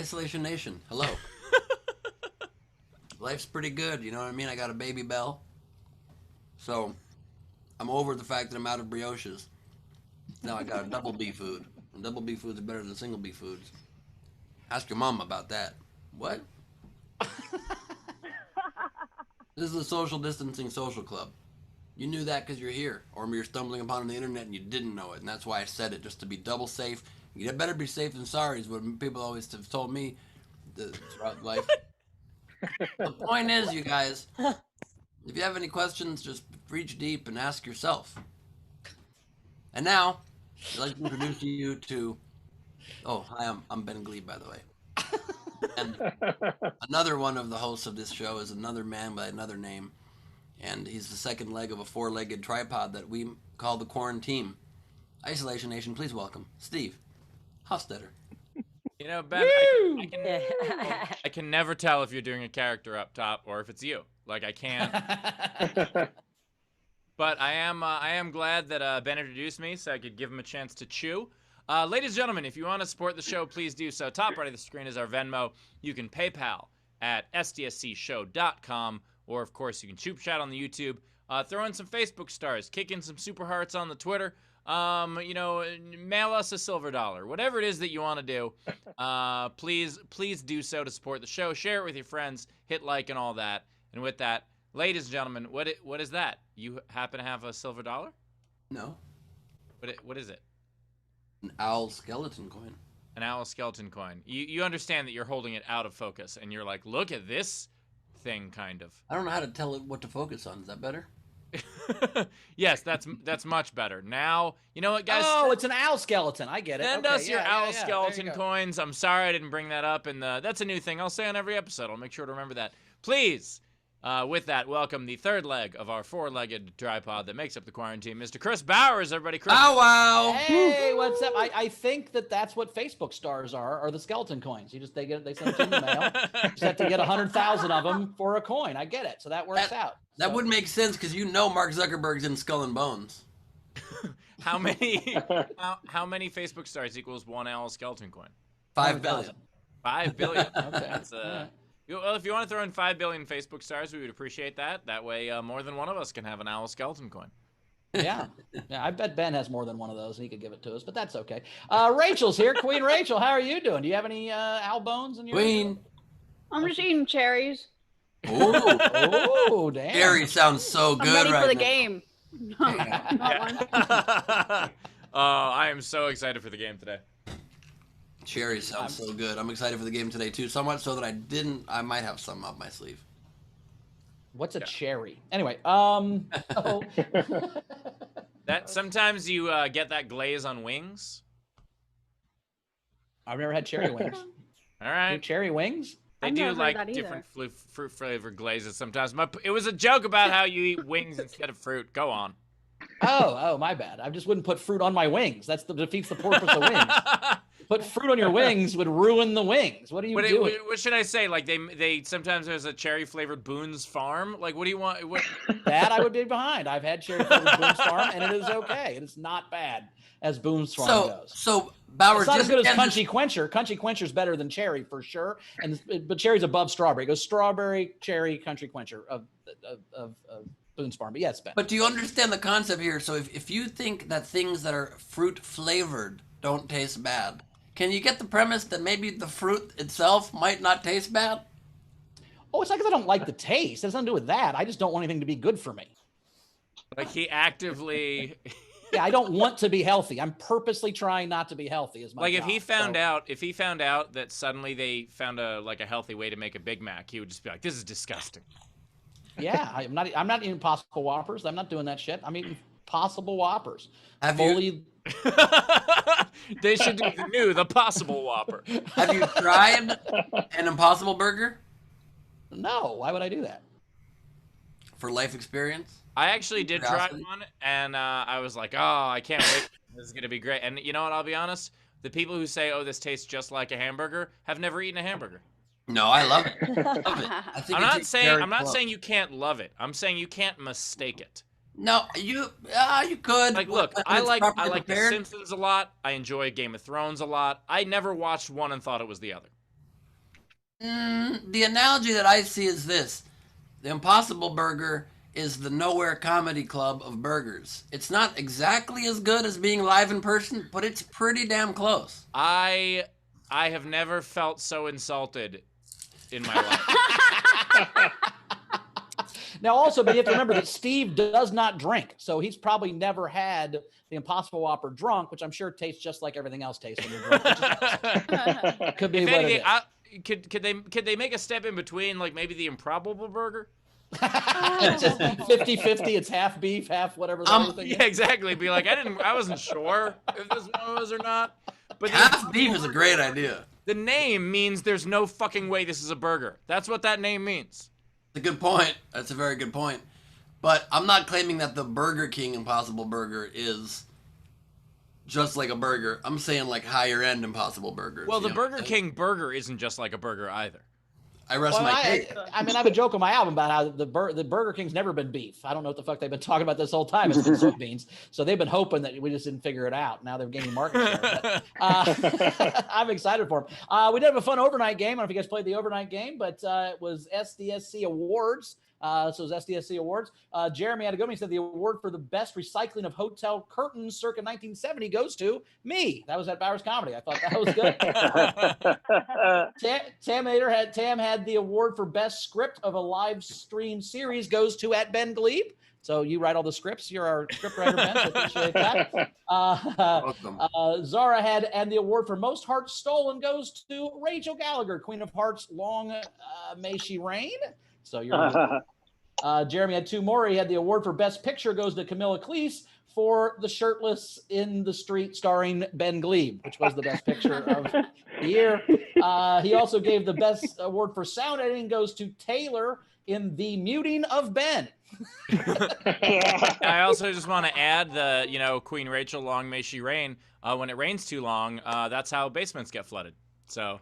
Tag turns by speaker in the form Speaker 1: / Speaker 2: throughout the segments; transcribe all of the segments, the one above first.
Speaker 1: Isolation Nation, hello. Life's pretty good, you know what I mean? I got a baby Belle. So, I'm over the fact that I'm out of brioches. Now I got a double B food. And double B foods are better than single B foods. Ask your mom about that. What? This is a social distancing social club. You knew that because you're here. Or you're stumbling upon it on the internet and you didn't know it. And that's why I said it, just to be double safe. You better be safe than sorry is what people always have told me throughout life. The point is, you guys, if you have any questions, just reach deep and ask yourself. And now, I'd like to introduce you to... Oh, hi, I'm Ben Glebe, by the way. And another one of the hosts of this show is another man by another name. And he's the second leg of a four-legged tripod that we call the Quarantine. Isolation Nation, please welcome Steve Hofstetter.
Speaker 2: You know, Ben, I can never tell if you're doing a character up top or if it's you. Like, I can't. But I am glad that Ben introduced me so I could give him a chance to chew. Ladies and gentlemen, if you want to support the show, please do so. Top right of the screen is our Venmo. You can PayPal at sdscshow.com, or, of course, you can Choop Chat on the YouTube. Throw in some Facebook stars. Kick in some super hearts on the Twitter. Mail us a silver dollar. Whatever it is that you want to do, please do so to support the show. Share it with your friends. Hit like and all that. And with that, ladies and gentlemen, what is that? You happen to have a silver dollar?
Speaker 1: No.
Speaker 2: What is it?
Speaker 1: An owl skeleton coin.
Speaker 2: An owl skeleton coin. You understand that you're holding it out of focus, and you're like, look at this thing, kind of.
Speaker 1: I don't know how to tell it what to focus on. Is that better?
Speaker 2: Yes, that's much better. Now, you know what, guys?
Speaker 3: Oh, it's an owl skeleton. I get it.
Speaker 2: Send us your owl skeleton coins. I'm sorry I didn't bring that up, and that's a new thing I'll say on every episode. I'll make sure to remember that. Please, with that, welcome the third leg of our four-legged tripod that makes up the Quarantine, Mr. Chris Bowers. Everybody, Chris.
Speaker 1: Oh, wow.
Speaker 3: Hey, what's up? I think that's what Facebook stars are the skeleton coins. They send them to you in the mail. You just have to get 100,000 of them for a coin. I get it. So that works out.
Speaker 1: That would make sense because Mark Zuckerberg's in Skull and Bones.
Speaker 2: How many Facebook stars equals one owl skeleton coin?
Speaker 1: 5 billion.
Speaker 2: 5 billion.
Speaker 3: Okay.
Speaker 2: That's well, if you want to throw in 5 billion Facebook stars, we would appreciate that. That way, more than one of us can have an owl skeleton coin.
Speaker 3: Yeah. I bet Ben has more than one of those, and he could give it to us, but that's okay. Rachel's here. Queen Rachel, how are you doing? Do you have any owl bones in your
Speaker 1: Queen.
Speaker 4: I'm just eating cherries.
Speaker 3: Oh, damn.
Speaker 1: Cherry sounds so good
Speaker 4: I'm ready for the
Speaker 1: now.
Speaker 4: game. No, not one.
Speaker 2: I am so excited for the game today.
Speaker 1: Cherry sounds so good. I'm excited for the game today, too. So much so that I might have some up my sleeve.
Speaker 3: What's a cherry? Anyway,
Speaker 2: That sometimes you get that glaze on wings.
Speaker 3: I've never had cherry wings.
Speaker 2: All right.
Speaker 3: Cherry wings?
Speaker 2: They
Speaker 4: I've
Speaker 2: do
Speaker 4: never
Speaker 2: like
Speaker 4: heard that
Speaker 2: different fruit flavored glazes sometimes. It was a joke about how you eat wings instead of fruit. Go on.
Speaker 3: Oh, my bad. I just wouldn't put fruit on my wings. That defeats the purpose of wings. Put fruit on your wings would ruin the wings. What are you doing?
Speaker 2: What should I say? Like they sometimes there's a cherry flavored Boone's Farm. Like what do you want?
Speaker 3: That I would be behind. I've had cherry flavored Boone's Farm, and it is okay. It is not bad as Boone's Farm goes.
Speaker 1: So Bowers,
Speaker 3: it's not as good as Country Quencher. Country Quencher is better than cherry for sure, but cherry's above strawberry. It goes strawberry, cherry, Country Quencher of Boone's Farm. But yes, Ben.
Speaker 1: But do you understand the concept here? So if you think that things that are fruit flavored don't taste bad, can you get the premise that maybe the fruit itself might not taste bad?
Speaker 3: Oh, it's not because I don't like the taste. It has nothing to do with that. I just don't want anything to be good for me.
Speaker 2: Like he actively.
Speaker 3: Yeah, I don't want to be healthy. I'm purposely trying not to be healthy. Is my
Speaker 2: like
Speaker 3: job.
Speaker 2: If he found out that suddenly they found a healthy way to make a Big Mac, he would just be like, "This is disgusting."
Speaker 3: Yeah, I'm not eating Possible Whoppers. I'm not doing that shit. I'm eating Possible Whoppers.
Speaker 1: Have you?
Speaker 2: They should do the Possible Whopper.
Speaker 1: Have you tried an Impossible Burger?
Speaker 3: No, why would I do that?
Speaker 1: For life experience?
Speaker 2: I actually did try one, and I was like, "Oh, I can't wait! This is gonna be great." And you know what? I'll be honest. The people who say, "Oh, this tastes just like a hamburger," have never eaten a hamburger.
Speaker 1: No, I love it. Love it. I think
Speaker 2: I'm not saying you can't love it. I'm saying you can't mistake it.
Speaker 1: No, you could.
Speaker 2: Like, look, I like The Simpsons a lot. I enjoy Game of Thrones a lot. I never watched one and thought it was the other.
Speaker 1: The analogy that I see is this. The Impossible Burger is the Nowhere Comedy Club of burgers. It's not exactly as good as being live in person, but it's pretty damn close.
Speaker 2: I have never felt so insulted in my life.
Speaker 3: Now, also, but you have to remember that Steve does not drink, so he's probably never had the Impossible Whopper drunk, which I'm sure tastes just like everything else tastes when you're drunk. Could be
Speaker 2: If
Speaker 3: what
Speaker 2: anything,
Speaker 3: it
Speaker 2: could they make a step in between, like maybe the Improbable Burger?
Speaker 3: is. Just 50-50, it's half beef, half whatever the other thing
Speaker 2: Yeah, exactly. Be like, I wasn't sure if this one was or not. But
Speaker 1: Half beef is a great idea.
Speaker 2: the name means there's no fucking way this is a burger. That's what that name means.
Speaker 1: That's a good point. That's a very good point. But I'm not claiming that the Burger King Impossible Burger is just like a burger. I'm saying like higher end Impossible Burgers.
Speaker 2: Well, the
Speaker 1: you know?
Speaker 2: Burger King burger isn't just like a burger either.
Speaker 1: I rest
Speaker 3: Well,
Speaker 1: my case.
Speaker 3: I mean, I have a joke on my album about how the Burger King's never been beef. I don't know what the fuck they've been talking about this whole time. It's been soybeans. So they've been hoping that we just didn't figure it out. Now they're gaining market share. But, I'm excited for them. We did have a fun overnight game. I don't know if you guys played the overnight game, but it was SDSC Awards. So it was SDSC Awards. Jeremy had a good one. He said the award for the best recycling of hotel curtains circa 1970 goes to me. That was at Bowers Comedy. I thought that was good. Tam had the award for best script of a live stream series goes to at Ben Glebe. So you write all the scripts. You're our script writer, Ben. So appreciate that.
Speaker 1: Welcome.
Speaker 3: Zara had, and the award for most hearts stolen goes to Rachel Gallagher, Queen of Hearts. Long may she reign. So you're. Jeremy had two more. He had the award for best picture goes to Camilla Cleese for The Shirtless in the Street starring Ben Glebe, which was the best picture of the year. He also gave the best award for sound editing goes to Taylor in The Muting of Ben.
Speaker 2: I also just want to add Queen Rachel, long may she reign. When it rains too long, that's how basements get flooded. So.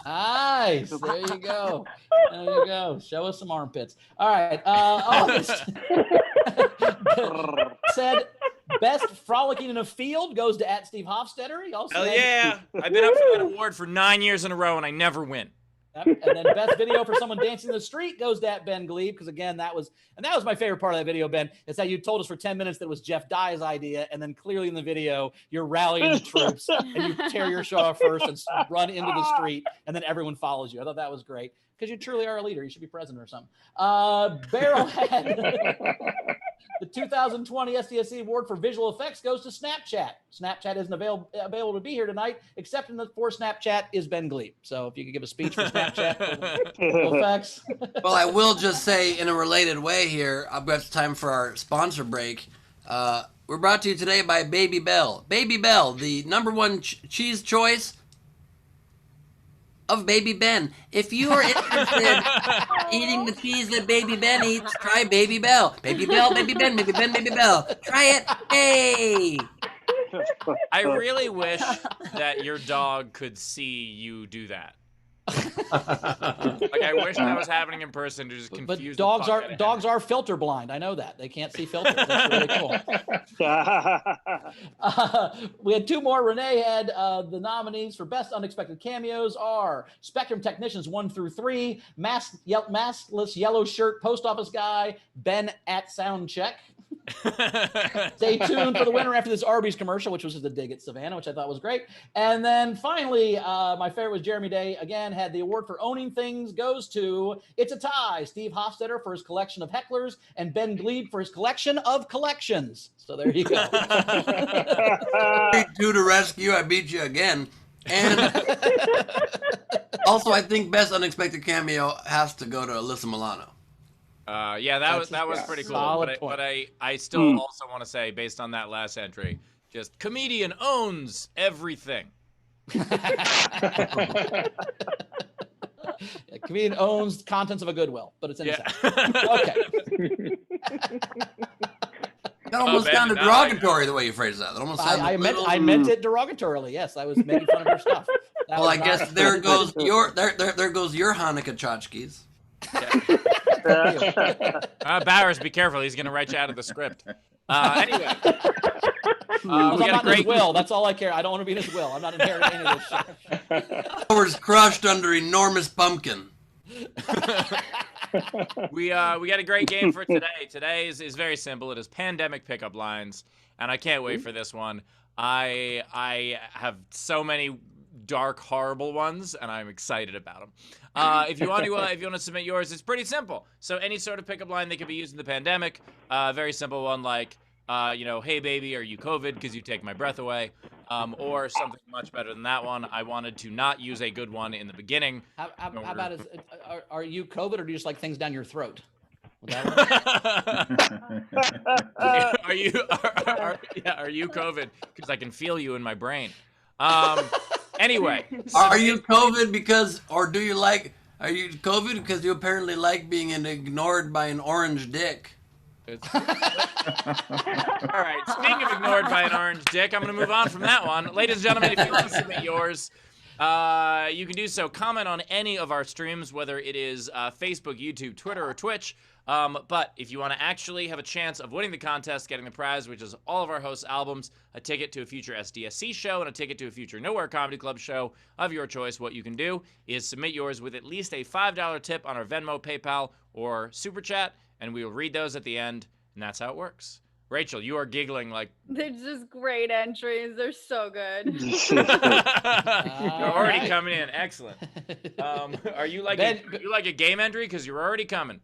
Speaker 3: Nice. There you go. There you go. Show us some armpits. All right. August said best frolicking in a field goes to at Steve Hofstetter. He also
Speaker 2: Hell yeah. I've been up for that award for 9 years in a row and I never win.
Speaker 3: And then best video for someone dancing in the street goes to at Ben Glebe, because again, that was my favorite part of that video, Ben, is that you told us for 10 minutes that it was Jeff Dye's idea, and then clearly in the video you're rallying the troops and you tear your show off first and run into the street, and then everyone follows you. I thought that was great, because you truly are a leader. You should be president or something. Barrel had the 2020 SDSC Award for Visual Effects goes to Snapchat. Snapchat isn't available to be here tonight, except for Snapchat is Ben Glebe. So if you could give a speech for Snapchat visual effects.
Speaker 1: Well, I will just say in a related way here, I've got time for our sponsor break. We're brought to you today by Baby Bell. Baby Bell, the number one cheese choice of Baby Ben. If you are interested in eating the cheese that Baby Ben eats, try Baby Bell. Baby Bell, Baby Ben, Baby Ben, Baby Bell. Try it. Hey!
Speaker 2: I really wish that your dog could see you do that. Like, I wish that was happening in person to just confuse.
Speaker 3: But dogs are filter blind. I know that they can't see filters. That's really cool. We had two more. Renee had the nominees for best unexpected cameos are Spectrum Technicians 1 through 3, maskless yellow shirt post office guy, Ben at Soundcheck. Stay tuned for the winner after this Arby's commercial, which was just a dig at Savannah, which I thought was great. And then finally, my favorite was Jeremy Day. Again, had the award for owning things goes to It's a Tie. Steve Hofstetter for his collection of hecklers and Ben Glebe for his collection of collections. So there you go.
Speaker 1: Two to rescue. I beat you again. And also, I think best unexpected cameo has to go to Alyssa Milano.
Speaker 2: Yeah, that was pretty cool. But I still also want to say, based on that last entry, just comedian owns everything.
Speaker 3: Comedian owns contents of a Goodwill, but it's in
Speaker 2: Yeah.
Speaker 3: Okay.
Speaker 1: That almost sounded derogatory the way you phrased that. That almost sounded
Speaker 3: I meant it derogatorily. Yes, I was making fun of your stuff.
Speaker 1: Well, I guess there goes your Hanukkah tchotchkes.
Speaker 2: Bowers, be careful. He's going to write you out of the script. Anyway. We
Speaker 3: I'm
Speaker 2: got a
Speaker 3: not in his
Speaker 2: great
Speaker 3: will. That's all I care. I don't want to be in his will. I'm not inheriting any of this shit.
Speaker 1: Flowers crushed under enormous pumpkin.
Speaker 2: We got a great game for today. Today is very simple. It is pandemic pickup lines, and I can't wait for this one. I have so many dark, horrible ones, and I'm excited about them. If you want to submit yours, it's pretty simple. So any sort of pickup line that can be used in the pandemic. Very simple one like, hey baby, are you COVID? Because you take my breath away. Or something much better than that one. I wanted to not use a good one in the beginning.
Speaker 3: How about are you COVID, or do you just like things down your throat?
Speaker 2: Are you COVID? Because I can feel you in my brain. Anyway,
Speaker 1: Are you COVID are you COVID because you apparently like being ignored by an orange dick?
Speaker 2: All right, speaking of ignored by an orange dick, I'm going to move on from that one. Ladies and gentlemen, if you want to submit yours, you can do so. Comment on any of our streams, whether it is Facebook, YouTube, Twitter, or Twitch. But if you want to actually have a chance of winning the contest, getting the prize, which is all of our hosts' albums, a ticket to a future SDSC show, and a ticket to a future Nowhere Comedy Club show of your choice, what you can do is submit yours with at least a $5 tip on our Venmo, PayPal, or Super Chat, and we will read those at the end, and that's how it works. Rachel, you are giggling like...
Speaker 4: They're just great entries. They're so good.
Speaker 2: You're already coming in. Excellent. Are you like a game entry? Because you're already coming.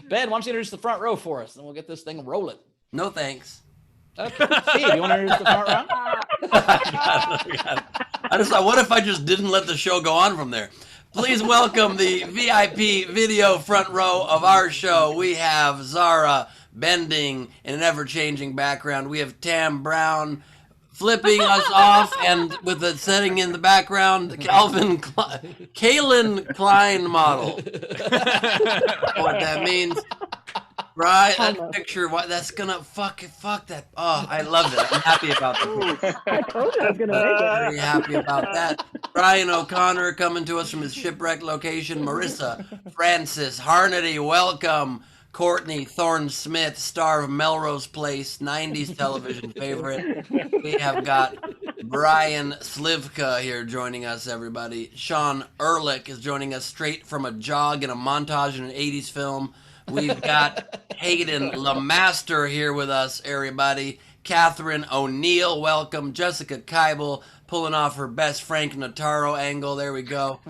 Speaker 3: Ben, why don't you introduce the front row for us, and we'll get this thing rolling.
Speaker 1: No thanks.
Speaker 3: Okay. Steve, you want to introduce the front row?
Speaker 1: I just thought, what if I just didn't let the show go on from there? Please welcome the VIP video front row of our show. We have Zara bending in an ever-changing background. We have Tam Brown flipping us off, and with the setting in the background, Kalen Klein model. What that means. Right, that picture, what that's gonna fuck that. Oh, I love it. I'm happy about that.
Speaker 5: I told you I was gonna make it.
Speaker 1: Very happy about that. Brian O'Connor coming to us from his shipwreck location. Marissa Francis Harnedy, welcome. Courtney Thorne-Smith, star of Melrose Place, 90s television favorite. We have got Brian Slivka here joining us, everybody. Sean Ehrlich is joining us straight from a jog in a montage in an 80s film. We've got Hayden LeMaster here with us, everybody. Catherine O'Neill, welcome. Jessica Keibel, pulling off her best Frank Notaro angle. There we go.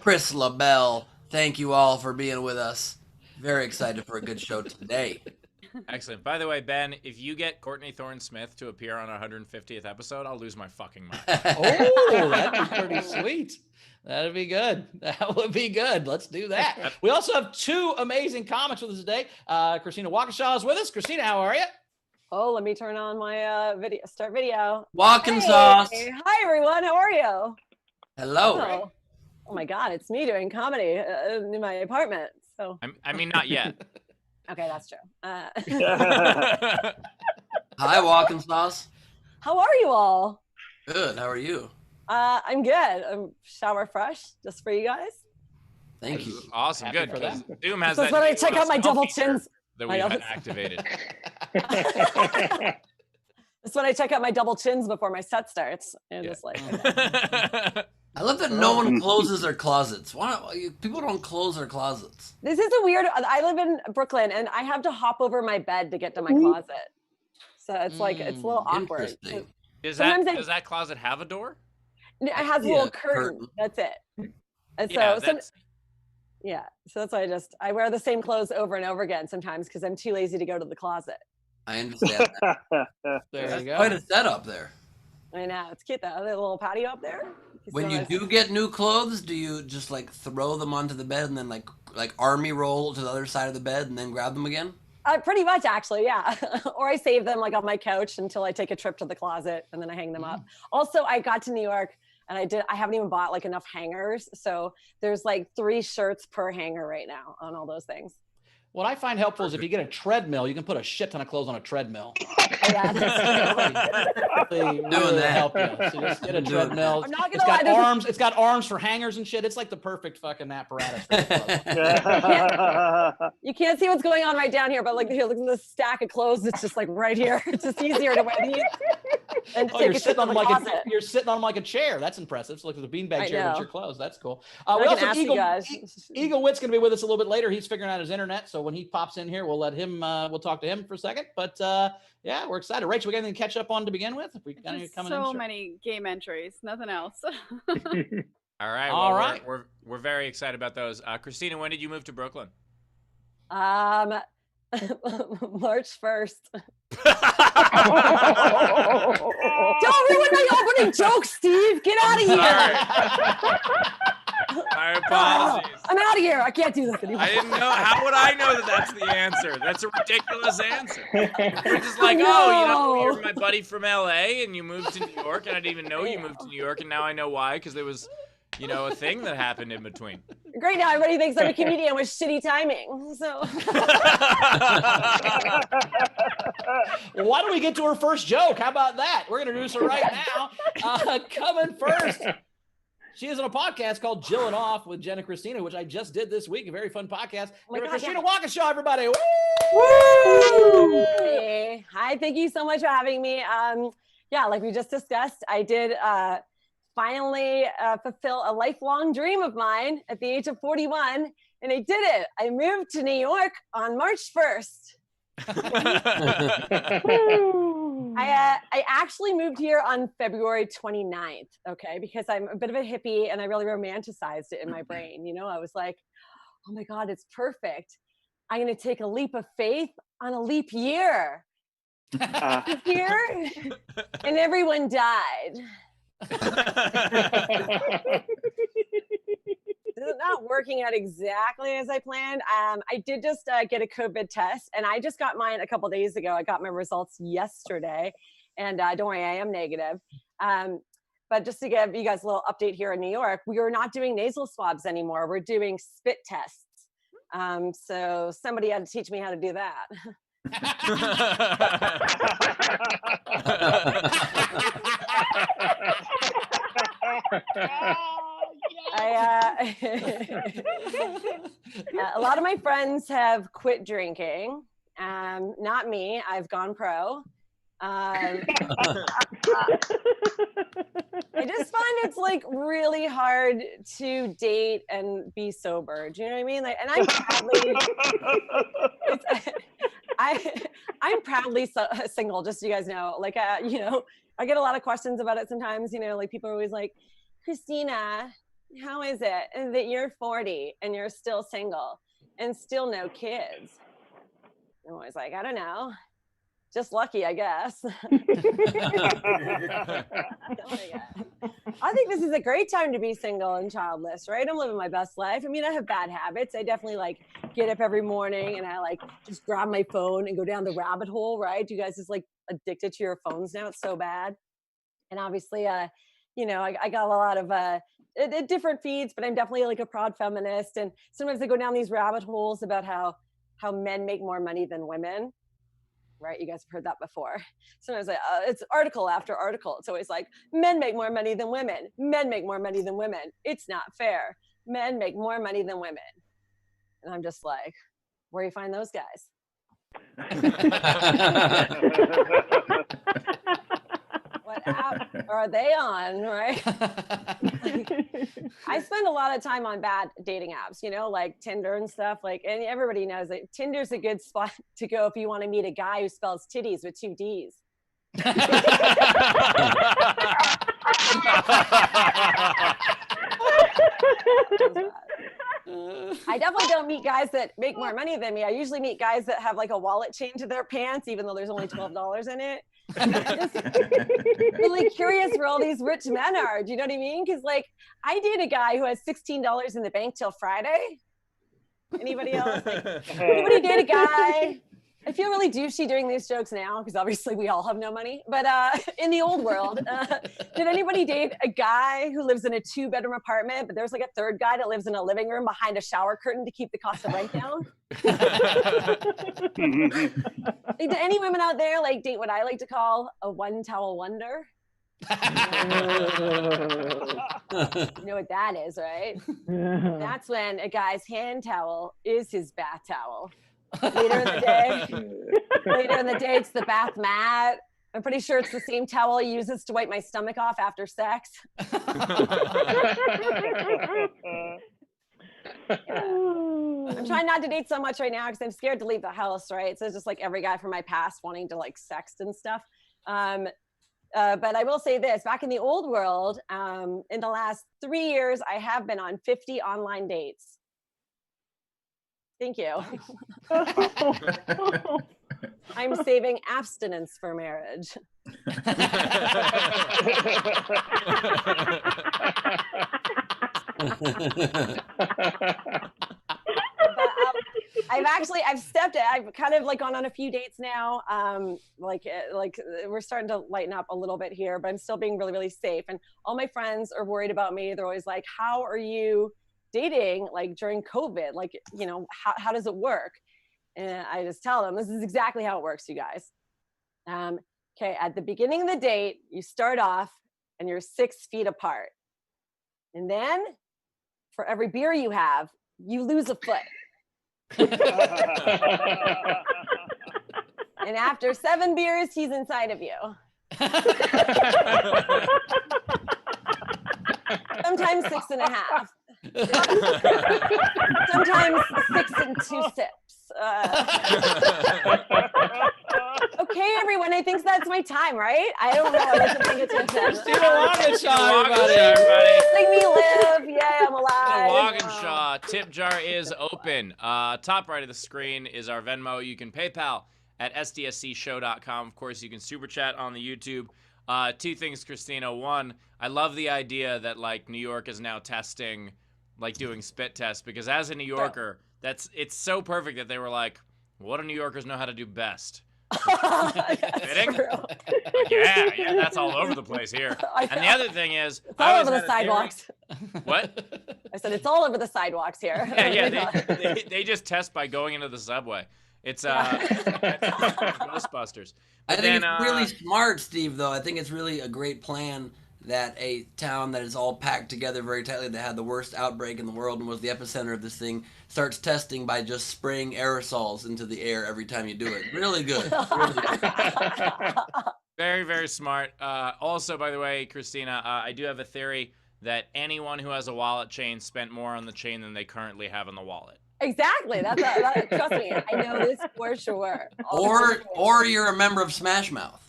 Speaker 1: Chris LaBelle, thank you all for being with us. Very excited for a good show today.
Speaker 2: Excellent. By the way, Ben, if you get Courtney Thorne-Smith to appear on our 150th episode, I'll lose my fucking mind.
Speaker 3: Oh, that'd be pretty sweet. That'd be good. That would be good. Let's do that. We also have two amazing comics with us today. Christina Walkinshaw is with us. Christina, how are you?
Speaker 5: Oh, let me turn on my start video.
Speaker 1: Walkinshaw.
Speaker 5: Hey. Hi, everyone. How are you?
Speaker 1: Hello.
Speaker 5: Oh my God, it's me doing comedy in my apartment. So
Speaker 2: I mean, not yet.
Speaker 5: okay, that's true.
Speaker 1: Hi, Walkinshaw.
Speaker 5: How are you all?
Speaker 1: Good. How are you?
Speaker 5: I'm good. I'm shower fresh just for you guys.
Speaker 1: Thank you.
Speaker 2: Awesome.
Speaker 3: Happy
Speaker 2: Good.
Speaker 3: for that.
Speaker 2: Doom has
Speaker 5: That's
Speaker 2: that
Speaker 5: when I check out my double
Speaker 2: feature
Speaker 5: chins.
Speaker 2: that we had activated.
Speaker 5: That's when I check out my double chins before my set starts. And just like,
Speaker 1: I love that no one closes their closets. Why people don't close their closets?
Speaker 5: this is a weird. I live in Brooklyn, and I have to hop over my bed to get to my closet. So it's like it's a little awkward.
Speaker 1: Interesting.
Speaker 2: Does
Speaker 5: Sometimes
Speaker 2: that closet have a door?
Speaker 5: It has a little curtain. That's it. And so yeah, so that's why I wear the same clothes over and over again sometimes because I'm too lazy to go to the closet.
Speaker 1: I understand that.
Speaker 3: There you go.
Speaker 1: Quite a setup there.
Speaker 5: I know, it's cute though. The little patio up there.
Speaker 1: When you do get new clothes, do you just like throw them onto the bed and then like army roll to the other side of the bed and then grab them again?
Speaker 5: Pretty much actually, yeah. Or I save them like on my couch until I take a trip to the closet and then I hang them up. Also, I got to New York and I haven't even bought like enough hangers. So there's like 3 shirts per hanger right now on all those things.
Speaker 3: What I find helpful is if you get a treadmill, you can put a shit ton of clothes on a treadmill.
Speaker 5: Yeah, that's true.
Speaker 3: Really
Speaker 1: that.
Speaker 3: help you. So just get a
Speaker 1: Doing
Speaker 3: treadmill.
Speaker 5: I'm not
Speaker 3: It's
Speaker 5: gonna
Speaker 3: got
Speaker 5: lie.
Speaker 3: arms. It's got arms for hangers and shit. It's like the perfect fucking apparatus. For
Speaker 5: You can't see what's going on right down here, but like here, look at this stack of clothes. It's just like right here. It's just easier to wear these. And
Speaker 3: Oh,
Speaker 5: take
Speaker 3: you're
Speaker 5: a shit
Speaker 3: sitting
Speaker 5: from
Speaker 3: on
Speaker 5: the
Speaker 3: them like
Speaker 5: closet.
Speaker 3: you're sitting on them like a chair. That's impressive. It's like the beanbag
Speaker 5: I
Speaker 3: chair, but
Speaker 5: know.
Speaker 3: your clothes. That's cool.
Speaker 5: I
Speaker 3: We
Speaker 5: can
Speaker 3: also
Speaker 5: ask you guys.
Speaker 3: Eagle Witt's going to be with us a little bit later. He's figuring out his internet, so when he pops in here, we'll let him. We'll talk to him for a second. But yeah, we're excited. Rachel, we got anything to catch up on to begin with? If we got any
Speaker 4: Just
Speaker 3: coming in,
Speaker 4: so
Speaker 3: sure.
Speaker 4: many game entries, nothing else.
Speaker 2: All right.
Speaker 3: All
Speaker 2: Well,
Speaker 3: right.
Speaker 2: We're very excited about those. Christina, when did you move to Brooklyn?
Speaker 5: March 1st. Don't ruin my opening joke, Steve. Get out of here.
Speaker 2: My apologies.
Speaker 5: I'm out of here. I can't do this anymore.
Speaker 2: I didn't know. How would I know that that's the answer? That's a ridiculous answer. You're just like,
Speaker 5: No.
Speaker 2: oh, you're my buddy from LA and you moved to New York, and I didn't even know you moved to New York, and now I know why, because there was, a thing that happened in between.
Speaker 5: Great. Now everybody thinks I'm a comedian with shitty timing. So
Speaker 3: Well, why don't we get to her first joke? How about that? We're going to introduce her right now. Coming first. She is on a podcast called Jillin' Off with Jen and Christina, which I just did this week. A very fun podcast.
Speaker 5: Oh my God,
Speaker 3: Christina Walkinshaw, everybody. Woo!
Speaker 5: Hey. Hi, thank you so much for having me. Yeah, like we just discussed, I did finally fulfill a lifelong dream of mine at the age of 41, and I did it. I moved to New York on March 1st. I actually moved here on February 29th, okay, because I'm a bit of a hippie and I really romanticized it in my brain. I was like, oh my God, it's perfect. I'm going to take a leap of faith on a leap year. Here, and everyone died. This is not working out exactly as I planned. I did just get a COVID test, and I just got mine a couple days ago. I got my results yesterday, and don't worry, I am negative. But just to give you guys a little update here in New York, we are not doing nasal swabs anymore. We're doing spit tests. So somebody had to teach me how to do that. A lot of my friends have quit drinking. Not me. I've gone pro. I just find it's like really hard to date and be sober. Do you know what I mean? Like, and I'm proudly single, just so you guys know. Like, I get a lot of questions about it sometimes. Like people are always like, Christina, how is it that you're 40 and you're still single and still no kids? I'm always like, I don't know. Just lucky, I guess. I think this is a great time to be single and childless, right? I'm living my best life. I mean, I have bad habits. I definitely like get up every morning and I like just grab my phone and go down the rabbit hole, right? You guys is like addicted to your phones now. It's so bad. And obviously, I got a lot of different feeds, but I'm definitely like a proud feminist. And sometimes I go down these rabbit holes about how men make more money than women. Right? You guys have heard that before. Sometimes it's article after article. It's always like, men make more money than women. Men make more money than women. It's not fair. Men make more money than women. And I'm just like, where do you find those guys? What app are they on, right? I spend a lot of time on bad dating apps, like Tinder and stuff. Like, and everybody knows that Tinder's a good spot to go if you want to meet a guy who spells titties with 2 Ds. I definitely don't meet guys that make more money than me. I usually meet guys that have like a wallet chain to their pants, even though there's only $12 in it. I'm just really curious where all these rich men are. Do you know what I mean? Because like I date a guy who has $16 in the bank till Friday. Anybody else? Like, anybody date a guy I feel really douchey doing these jokes now because obviously we all have no money. But in the old world, did anybody date a guy who lives in a 2-bedroom apartment, but there's like a third guy that lives in a living room behind a shower curtain to keep the cost of rent down? Like, do any women out there like date what I like to call a one-towel wonder? You know what that is, right? That's when a guy's hand towel is his bath towel. Later in the day, it's the bath mat. I'm pretty sure it's the same towel he uses to wipe my stomach off after sex. I'm trying not to date so much right now because I'm scared to leave the house, right? So it's just like every guy from my past wanting to like sext and stuff. But I will say this, back in the old world, in the last 3 years, I have been on 50 online dates. Thank you. I'm saving abstinence for marriage. I've kind of like gone on a few dates now. Like we're starting to lighten up a little bit here, but I'm still being really, really safe. And all my friends are worried about me. They're always like, how are you dating like during COVID? Like, you know, how does it work? And I just tell them, this is exactly how it works, you guys. Okay, at the beginning of the date, you start off and you're 6 feet apart. And then for every beer you have, you lose a foot. And after 7 beers, he's inside of you. Sometimes 6.5. Sometimes 6 and 2 sips. Okay, everyone, I think that's my time, right? I don't know. I wasn't paying attention.
Speaker 3: Christina Walkinshaw, everybody.
Speaker 5: Let me live. Yeah, I'm alive.
Speaker 2: Walkinshaw, tip jar is open. Top right of the screen is our Venmo. You can PayPal at sdscshow.com. Of course, you can super chat on the YouTube. 2 things, Christina. 1, I love the idea that like New York is now testing, like doing spit tests, because as a New Yorker, it's so perfect that they were like, what do New Yorkers know how to do best? Spitting? Yeah, that's all over the place here. And the other thing is,
Speaker 5: it's all over the sidewalks.
Speaker 2: What?
Speaker 5: I said it's all over the sidewalks here.
Speaker 2: Yeah. They just test by going into the subway. It's Ghostbusters.
Speaker 1: I think it's really smart, Steve, though. I think it's really a great plan that a town that is all packed together very tightly, that had the worst outbreak in the world and was the epicenter of this thing, starts testing by just spraying aerosols into the air every time you do it. Really good. Really good.
Speaker 2: Very, very smart. Also, by the way, Christina, I do have a theory that anyone who has a wallet chain spent more on the chain than they currently have on the wallet.
Speaker 5: Exactly. Trust me, I know this for sure.
Speaker 1: Or you're a member of Smash Mouth.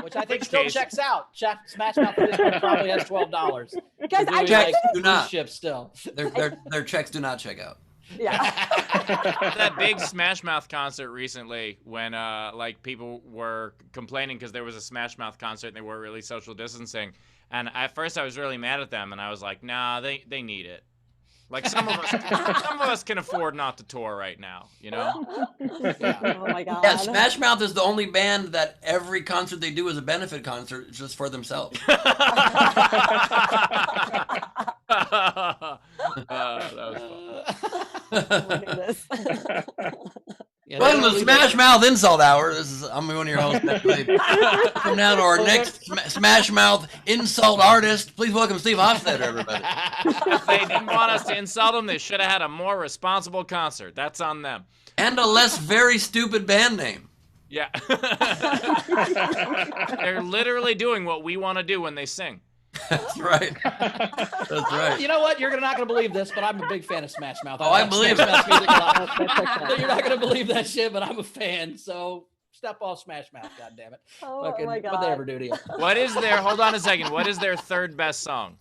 Speaker 3: Which I think still checks out. Smash Mouth probably has $12.
Speaker 5: Guys, I
Speaker 1: checks do not
Speaker 3: ship still.
Speaker 1: Their checks do not check out.
Speaker 5: Yeah.
Speaker 2: That big Smash Mouth concert recently, when like people were complaining because there was a Smash Mouth concert and they weren't really social distancing, and at first I was really mad at them, and I was like, nah, they need it. Like some of us can afford not to tour right now, you know?
Speaker 5: Yeah. Oh my God.
Speaker 1: Yeah, Smash Mouth is the only band that every concert they do is a benefit concert just for themselves.
Speaker 2: That was fun.
Speaker 5: Look at this.
Speaker 1: Welcome to Smash Mouth Insult Hour. I'm one of your hosts. Come now to our next Smash Mouth Insult Artist. Please welcome Steve Hofstetter, everybody.
Speaker 2: If they didn't want us to insult them, they should have had a more responsible concert. That's on them.
Speaker 1: And a less very stupid band name.
Speaker 2: Yeah. They're literally doing what we want to do when they sing.
Speaker 1: That's right. That's right.
Speaker 3: You know what? You're not going to believe this, but I'm a big fan of Smash Mouth.
Speaker 1: I believe
Speaker 3: Smash Mouth music a lot. You're not going to believe that shit, but I'm a fan. So step off Smash Mouth, goddammit.
Speaker 5: Oh my God.
Speaker 3: What'd they ever do to you?
Speaker 2: What is their, hold on a second, what is their third best song?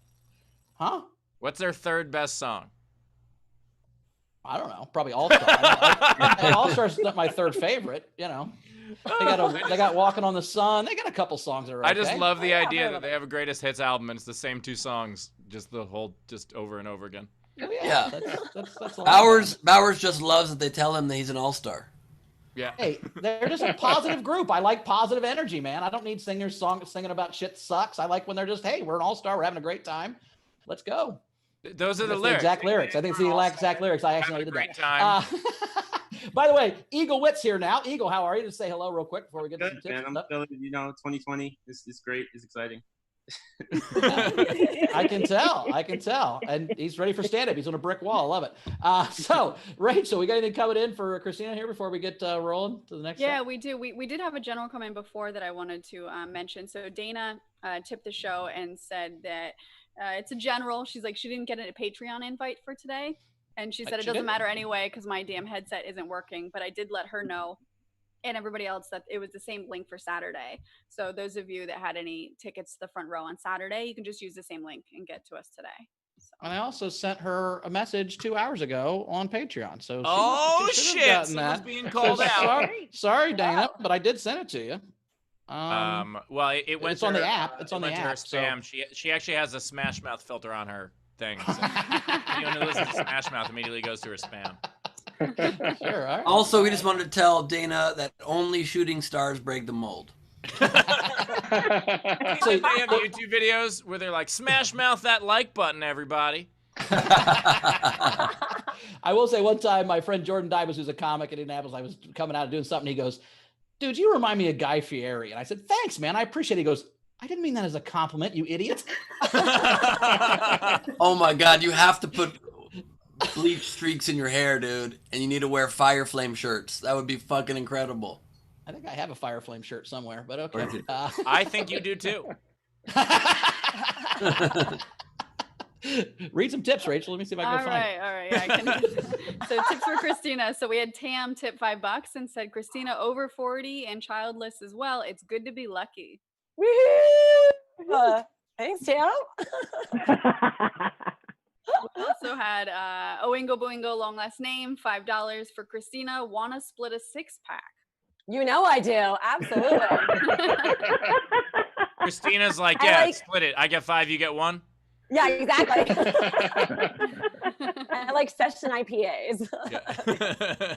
Speaker 3: Huh?
Speaker 2: What's their third best song?
Speaker 3: I don't know. Probably All-Star. All-Star's not my third favorite, you know. They got Walking on the Sun. They got a couple songs that are okay.
Speaker 2: I just love the idea that they have a greatest hits album and it's the same 2 songs, just over and over again.
Speaker 1: Yeah.
Speaker 3: That's a lot.
Speaker 1: Bowers just loves that they tell him that he's an all-star.
Speaker 2: Yeah.
Speaker 3: Hey, they're just a positive group. I like positive energy, man. I don't need singers singing about shit sucks. I like when they're just, hey, we're an all-star. We're having a great time. Let's go.
Speaker 2: Those are the
Speaker 3: That's
Speaker 2: lyrics.
Speaker 3: exact lyrics. I think it's the exact lyrics. I accidentally did
Speaker 2: Great
Speaker 3: that.
Speaker 2: time.
Speaker 3: By the way, Eagle Witt's here now. Eagle, how are you? Just say hello real quick before we get to some
Speaker 6: Good,
Speaker 3: tips.
Speaker 6: man.
Speaker 3: and
Speaker 6: I'm
Speaker 3: stuff.
Speaker 6: feeling, 2020 is great. It's exciting.
Speaker 3: I can tell. And he's ready for stand-up. He's on a brick wall. I love it. So, Rachel, we got anything coming in for Christina here before we get rolling to the next
Speaker 4: Yeah,
Speaker 3: step?
Speaker 4: we do. We did have a general comment before that I wanted to mention. So Dana tipped the show and said that it's a general. She's like, she didn't get a Patreon invite for today. And she said it doesn't matter anyway because my damn headset isn't working. But I did let her know and everybody else that it was the same link for Saturday. So those of you that had any tickets to the front row on Saturday, you can just use the same link and get to us today. So.
Speaker 3: And I also sent her a message 2 hours ago on Patreon. So she should have
Speaker 2: shit!
Speaker 3: gotten
Speaker 2: Someone's
Speaker 3: that.
Speaker 2: being called out.
Speaker 3: Sorry, Dana, but I did send it to you.
Speaker 2: Well, it went.
Speaker 3: It's on the app. It's on the
Speaker 2: went to her
Speaker 3: app.
Speaker 2: spam. She actually has a Smash Mouth filter on her thing. So anyone who listens to Smash Mouth immediately goes to her spam.
Speaker 3: Sure. All right.
Speaker 1: Also, we just wanted to tell Dana that only shooting stars break the mold.
Speaker 2: So they have YouTube videos where they're like, "Smash Mouth that like button, everybody."
Speaker 3: I will say one time my friend Jordan Divas, who's a comic in Indianapolis, I was coming out and doing something. He goes, "Dude, you remind me of Guy Fieri." And I said, "Thanks, man. I appreciate it." He goes, "I didn't mean that as a compliment, you idiot."
Speaker 1: Oh my God, you have to put bleach streaks in your hair, dude, and you need to wear fire flame shirts. That would be fucking incredible.
Speaker 3: I think I have a Fire Flame shirt somewhere, but okay.
Speaker 2: I think you do too.
Speaker 3: Read some tips, Rachel. Let me see if I can find it.
Speaker 4: All right. I can. So tips for Christina. So we had Tam tip $5 and said, Christina over 40 and childless as well. It's good to be lucky.
Speaker 5: Woo-hoo! Thanks, Tam.
Speaker 4: We also had Oingo Boingo, long last name, $5 for Christina. Wanna split a 6-pack?
Speaker 5: You know I do. Absolutely.
Speaker 2: Christina's like,
Speaker 5: I
Speaker 2: yeah,
Speaker 5: like-
Speaker 2: split it. I get 5, you get 1.
Speaker 5: Yeah, exactly. I like session IPAs.
Speaker 2: Yeah.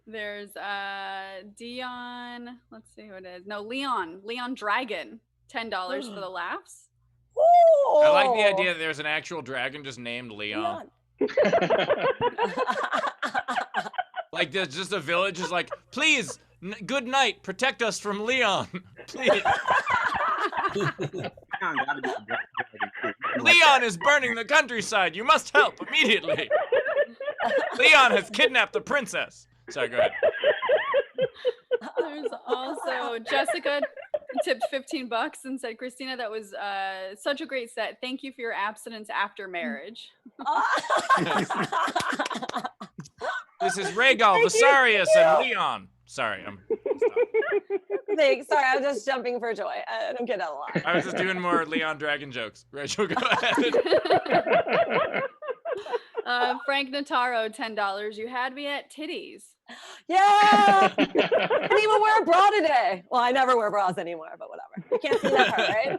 Speaker 4: There's Dion. Let's see who it is. No, Leon Dragon, $10 for the laughs.
Speaker 2: I like the idea that there's an actual dragon just named Leon. Like there's just a village is like, please, good night, protect us from Leon. Please. Leon is burning the countryside. You must help immediately. Leon has kidnapped the princess. Sorry, go ahead.
Speaker 4: There's also Jessica tipped $15 and said, Christina, that was such a great set. Thank you for your abstinence after marriage.
Speaker 2: This is Rhaegal, Visarius, and Leon. Sorry,
Speaker 5: Thanks. Sorry, I was just jumping for joy. I don't get that a lot.
Speaker 2: I was just doing more Leon Dragon jokes. Rachel, go ahead.
Speaker 4: Frank Notaro, $10. You had me at titties.
Speaker 5: Yeah. I didn't even wear a bra today. Well, I never wear bras anymore, but whatever. You can't see that part, right?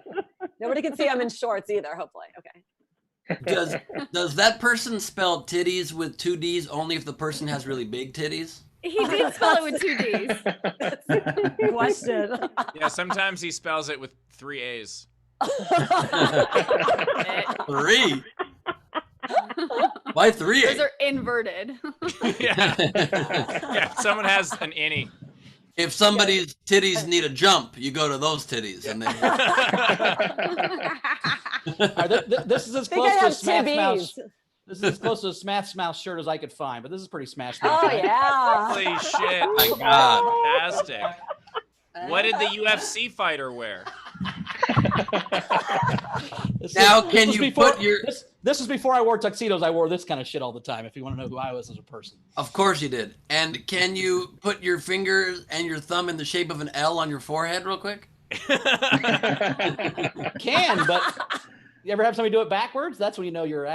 Speaker 5: Nobody can see I'm in shorts either, hopefully. Okay.
Speaker 1: Does that person spell titties with 2 D's only if the person has really big titties?
Speaker 4: He did spell it with 2 D's.
Speaker 5: Question.
Speaker 2: Yeah, sometimes he spells it with 3 A's.
Speaker 1: 3? Why 3?
Speaker 4: Those are inverted.
Speaker 2: Yeah. Yeah, if someone has an innie.
Speaker 1: If somebody's titties need a jump, you go to those titties. And then...
Speaker 3: This is as
Speaker 5: I think
Speaker 3: close
Speaker 5: I
Speaker 3: to a
Speaker 5: have
Speaker 3: Smash
Speaker 5: two
Speaker 3: Mouth.
Speaker 5: B's.
Speaker 3: This is as close to a Smash Mouth shirt as I could find, but this is pretty Smash Mouth.
Speaker 5: Oh,
Speaker 3: right?
Speaker 5: yeah.
Speaker 2: Holy shit.
Speaker 1: My God.
Speaker 2: Fantastic. What did the UFC fighter wear?
Speaker 1: Now, can you put your...
Speaker 3: This was before I wore tuxedos. I wore this kind of shit all the time, if you want to know who I was as a person.
Speaker 1: Of course you did. And can you put your fingers and your thumb in the shape of an L on your forehead real quick?
Speaker 3: Can, but you ever have somebody do it backwards? That's when you know they're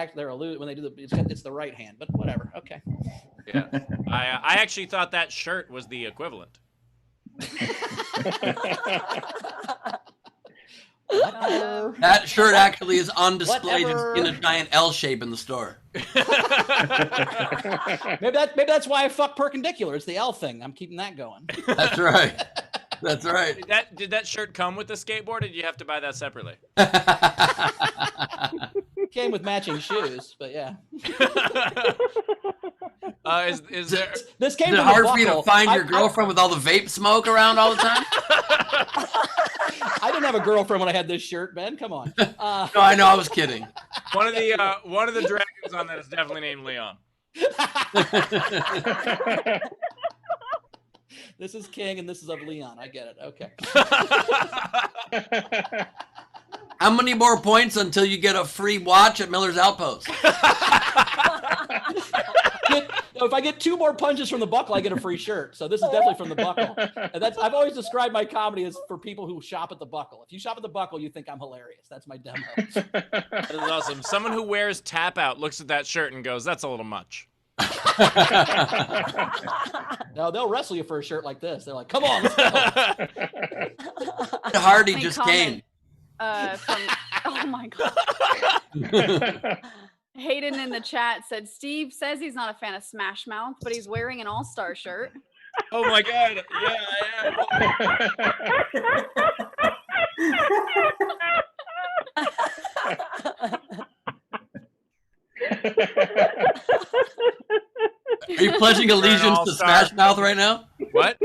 Speaker 3: when they do it's the right hand, but whatever. Okay.
Speaker 2: Yeah. I actually thought that shirt was the equivalent.
Speaker 3: Whatever.
Speaker 1: That shirt actually is on display
Speaker 3: Whatever.
Speaker 1: in a giant L shape in the store.
Speaker 3: Maybe that's why I fuck perpendicular. It's the L thing. I'm keeping that going.
Speaker 1: That's right. That's right.
Speaker 2: Did that shirt come with the skateboard, or did you have to buy that separately?
Speaker 3: Came with matching shoes, but yeah.
Speaker 2: Is there?
Speaker 3: This came
Speaker 1: Is it
Speaker 3: from
Speaker 1: hard
Speaker 3: the
Speaker 1: for you to
Speaker 3: buckle.
Speaker 1: find your girlfriend with all the vape smoke around all the time?
Speaker 3: I didn't have a girlfriend when I had this shirt, Ben. Come on.
Speaker 1: No, I know. I was kidding.
Speaker 2: One of the dragons on that is definitely named Leon.
Speaker 3: This is King and this is of Leon. I get it. Okay.
Speaker 1: How many more points until you get a free watch at Miller's Outpost?
Speaker 3: If I get 2 more punches from the buckle, I get a free shirt. So this is definitely from the buckle. And I've always described my comedy as for people who shop at the buckle. If you shop at the buckle, you think I'm hilarious. That's my demo.
Speaker 2: That is awesome. Someone who wears Tap Out looks at that shirt and goes, "That's a little much."
Speaker 3: No, they'll wrestle you for a shirt like this. They're like, "Come on, let's go."
Speaker 1: Hardy
Speaker 4: Funny
Speaker 1: just
Speaker 4: comment,
Speaker 1: came.
Speaker 4: oh my god. Hayden in the chat said Steve says he's not a fan of Smash Mouth, but he's wearing an All-Star shirt.
Speaker 2: Oh my god! Yeah,
Speaker 1: Are you pledging allegiance to
Speaker 2: all-star.
Speaker 1: Smash Mouth right now?
Speaker 2: What?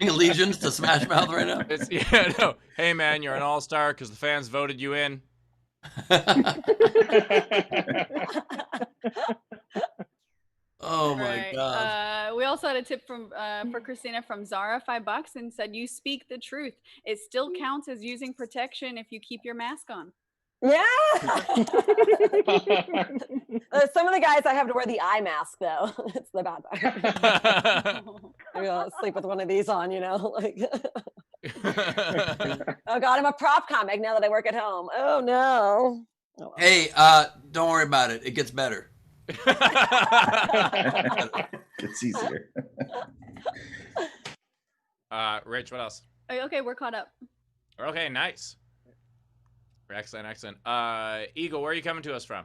Speaker 1: Allegiance to Smash Mouth right now?
Speaker 2: No. Hey man, you're an all-star because the fans voted you in.
Speaker 1: Oh my
Speaker 4: Right.
Speaker 1: god.
Speaker 4: We also had a tip from for Christina from Zara, $5, and said, "You speak the truth. It still counts as using protection if you keep your mask on."
Speaker 5: Yeah. Some of the guys I have to wear the eye mask though. It's the bad part. I'm gonna sleep with one of these on, like. Oh God, I'm a prop comic now that I work at home. Oh no. Oh, well.
Speaker 1: Hey, don't worry about it. It gets better.
Speaker 7: It's easier.
Speaker 2: Rich, what else?
Speaker 4: Okay, we're caught up.
Speaker 2: Okay, nice. Excellent. Eagle, where are you coming to us from?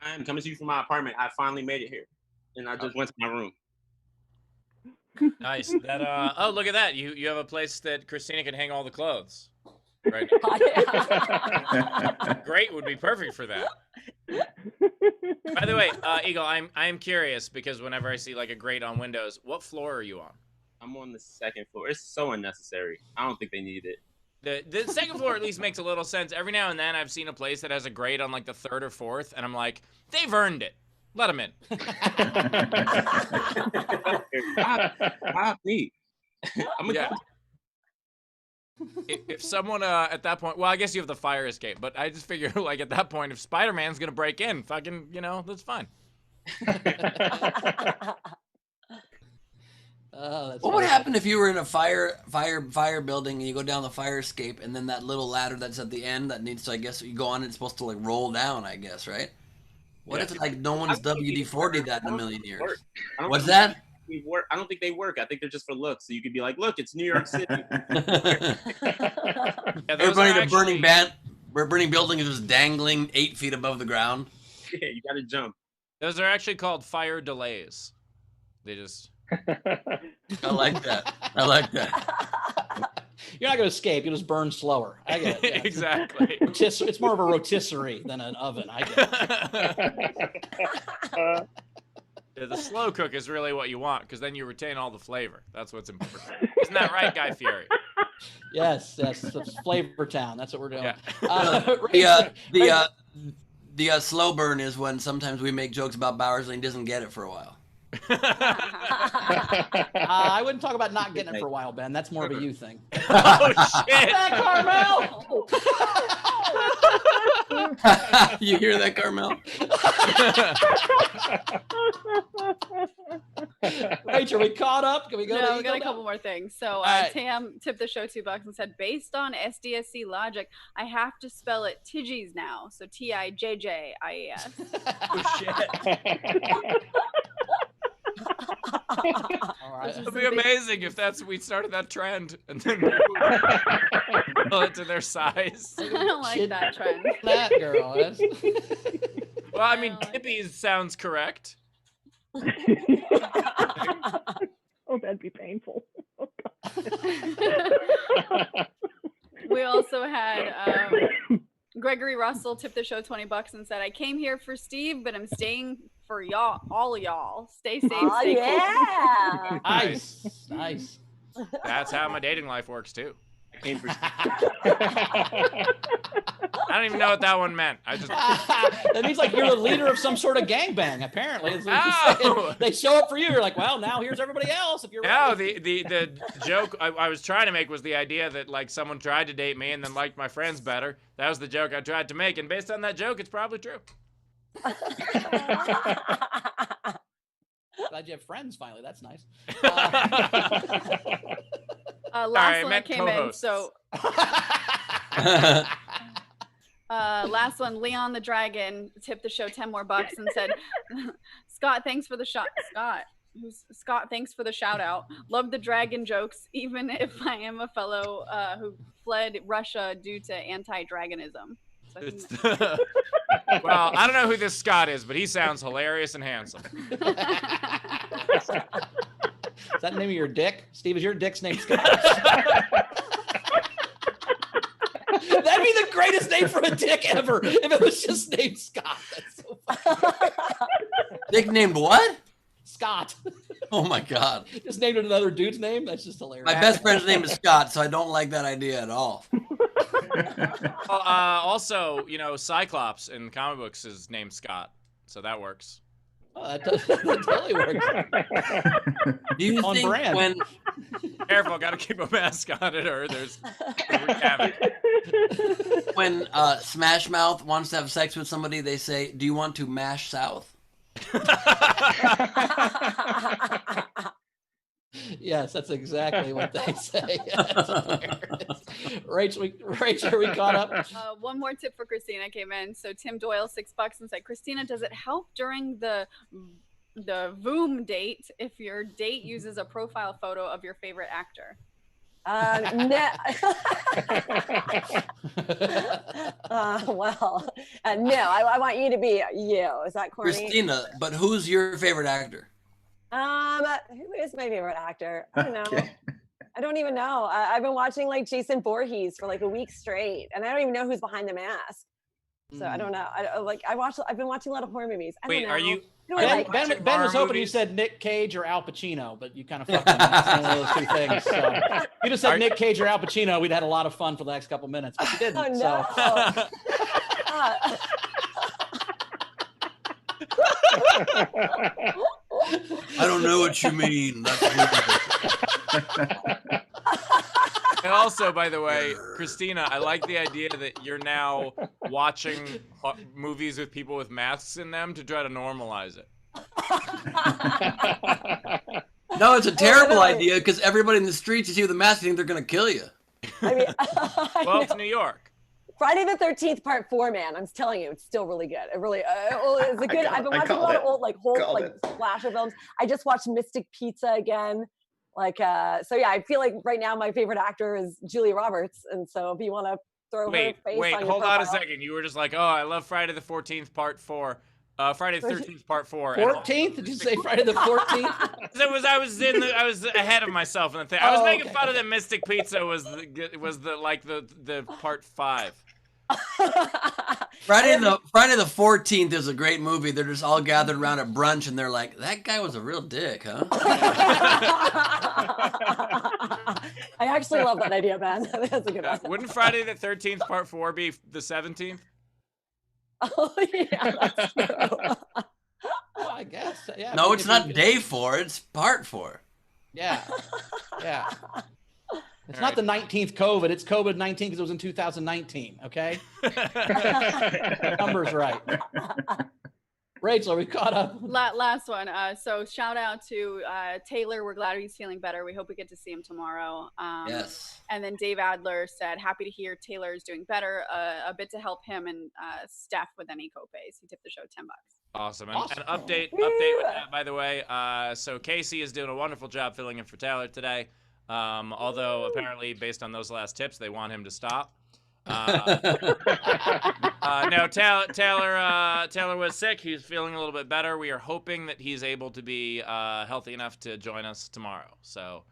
Speaker 6: I'm coming to you from my apartment. I finally made it here, and I just went to my room.
Speaker 2: Nice. Oh, look at that. You have a place that Christina can hang all the clothes. Right. Great would be perfect for that. By the way, Eagle, I'm curious because whenever I see like a grate on windows, what floor are you on?
Speaker 6: I'm on the 2nd floor. It's so unnecessary. I don't think they need it.
Speaker 2: The 2nd floor at least makes a little sense. Every now and then I've seen a place that has a grate on like the 3rd or 4th, and I'm like, they've earned it. Let them in.
Speaker 6: Me.
Speaker 2: Yeah. If someone at that point, well, I guess you have the fire escape, but I just figure like at that point, if Spider-Man's gonna break in, fucking, that's fine.
Speaker 1: What would happen if you were in a fire building and you go down the fire escape and then that little ladder that's at the end that needs to, I guess, you go on, it's supposed to like roll down, I guess, right? What if like no one's WD-40'd that in a million years? What's that?
Speaker 6: I don't think they work. I think they're just for looks. So you could be like, look, it's New York City.
Speaker 1: Everybody in a burning building is just dangling 8 feet above the ground.
Speaker 6: Yeah, you got to jump.
Speaker 2: Those are actually called fire delays. They just...
Speaker 1: I like that.
Speaker 3: You're not going to escape. You'll just burn slower. I get it. Yeah.
Speaker 2: Exactly.
Speaker 3: It's more of a rotisserie than an oven. I get it.
Speaker 2: Yeah, the slow cook is really what you want because then you retain all the flavor. That's what's important. Isn't that right, Guy Fieri?
Speaker 3: Yes. It's Flavor Town. That's what we're doing.
Speaker 1: Yeah. The slow burn is when sometimes we make jokes about Bowers and he doesn't get it for a while.
Speaker 3: I wouldn't talk about not getting it for a while, Ben. That's more of a you thing.
Speaker 2: Oh, shit.
Speaker 3: Carmel!
Speaker 1: You hear that, Carmel?
Speaker 3: Rachel, we caught up? Can we go?
Speaker 4: No, we got a couple more things. So
Speaker 3: right.
Speaker 4: Tam tipped the show $2 and said, based on SDSC logic, I have to spell it Tijjies now. So Tijjies.
Speaker 3: Oh, shit. All right.
Speaker 2: It'd be amazing if we started that trend and then pull it to their size.
Speaker 4: I don't like that trend.
Speaker 3: That girl.
Speaker 2: Well, I mean, Tippy sounds correct.
Speaker 8: Oh, that'd be painful. Oh,
Speaker 4: We also had Gregory Russell tip the show $20 and said, "I came here for Steve, but I'm staying for y'all, all y'all. Stay safe,
Speaker 5: Oh,
Speaker 4: stay cool."
Speaker 5: yeah.
Speaker 3: Nice.
Speaker 2: That's how my dating life works too.
Speaker 6: Came for
Speaker 2: I don't even know what that one meant. I just
Speaker 3: That means like you're the leader of some sort of gangbang, apparently. Is what you're saying. They show up for you. You're like, well, now here's everybody else. If you're
Speaker 2: no,
Speaker 3: ready.
Speaker 2: the joke I was trying to make was the idea that like someone tried to date me and then liked my friends better. That was the joke I tried to make, and based on that joke, it's probably true.
Speaker 3: Glad you have friends finally. That's nice.
Speaker 4: Last one
Speaker 2: meant
Speaker 4: that came in.
Speaker 2: co-hosts.
Speaker 4: So last one, Leon the Dragon tipped the show $10 more and said, Scott, thanks for the shot. Scott, thanks for the shout out. Love the dragon jokes, even if I am a fellow who fled Russia due to anti-dragonism. So I think
Speaker 2: Well, I don't know who this Scott is, but he sounds hilarious and handsome.
Speaker 3: Is that the name of your dick? Steve, is your dick's name Scott? That'd be the greatest name for a dick ever if it was just named Scott. That's so funny.
Speaker 1: Nicknamed what?
Speaker 3: Scott.
Speaker 1: Oh my God.
Speaker 3: Just named it another dude's name? That's just hilarious.
Speaker 1: My best friend's name is Scott, so I don't like that idea at all.
Speaker 2: Also, Cyclops in comic books is named Scott, so that works.
Speaker 3: Oh, that totally works.
Speaker 1: Do you
Speaker 3: On
Speaker 1: think
Speaker 3: brand.
Speaker 1: when
Speaker 2: Careful, gotta keep a mask on it, or there's havoc.
Speaker 1: when Smash Mouth wants to have sex with somebody, they say, "Do you want to mash south?"
Speaker 3: Yes, that's exactly what they say. Rachel, we caught up.
Speaker 4: one more tip for Christina came in. So Tim Doyle, $6 and said, Christina, does it help during the Voom date if your date uses a profile photo of your favorite actor?
Speaker 5: No. No, I want you to be you. Is that corny?
Speaker 1: Christina, but who's your favorite actor?
Speaker 5: Who is my favorite actor? I don't know. I don't even know. I've been watching like Jason Voorhees for like a week straight, and I don't even know who's behind the mask. So I don't know. I've been watching a lot of horror movies. I
Speaker 2: Wait,
Speaker 5: don't know.
Speaker 2: are you?
Speaker 3: Ben was hoping you
Speaker 2: movies?
Speaker 3: said Nick Cage or Al Pacino, but you kind of fucked him. It's one of those two things. So if you just said Nick Cage or Al Pacino, we'd had a lot of fun for the next couple minutes, but you didn't.
Speaker 5: Oh no.
Speaker 1: I don't know what you mean.
Speaker 2: And also, by the way, Christina, I like the idea that you're now watching movies with people with masks in them to try to normalize it.
Speaker 1: No, it's a terrible idea because everybody in the streets you see with a mask, think they're gonna kill you.
Speaker 5: I mean,
Speaker 2: Well, it's New York.
Speaker 5: Friday the 13th Part 4, man. I'm telling you, it's still really good. It really it's a good. I've been watching a lot of old slasher films. I just watched Mystic Pizza again. So yeah, I feel like right now my favorite actor is Julia Roberts, and so if you want to throw her face on your
Speaker 2: hold on a
Speaker 5: profile-
Speaker 2: second. You were just like, oh, I love Friday the 14th Part 4. Friday the 13th Part 4.
Speaker 3: 14th? Did you say Friday the 14th?
Speaker 2: I was ahead of myself in the thing. I was making fun of that Mystic Pizza was the Part 5.
Speaker 1: Friday the 14th is a great movie. They're just all gathered around at brunch and they're like, that guy was a real dick, huh?
Speaker 5: I actually love that idea, man. That's a good one.
Speaker 2: Wouldn't Friday the 13th Part 4 be the 17th?
Speaker 5: Oh yeah, that's true.
Speaker 3: Well, I guess. Yeah.
Speaker 1: No, it's not day 4. It's part 4.
Speaker 3: Yeah. It's not the 19th COVID. It's COVID-19 because it was in 2019. Okay. Numbers right. Rachel, are we caught up?
Speaker 4: Last one. So shout out to Taylor. We're glad he's feeling better. We hope we get to see him tomorrow.
Speaker 1: Yes.
Speaker 4: And then Dave Adler said, happy to hear Taylor is doing better. A bit to help him and Steph with any copays. He tipped the show $10.
Speaker 2: Awesome. And
Speaker 3: Awesome.
Speaker 2: update with that, by the way. So Casey is doing a wonderful job filling in for Taylor today. Although apparently, based on those last tips, they want him to stop. No, Taylor was sick. He's feeling a little bit better. We are hoping that he's able to be healthy enough to join us tomorrow. So,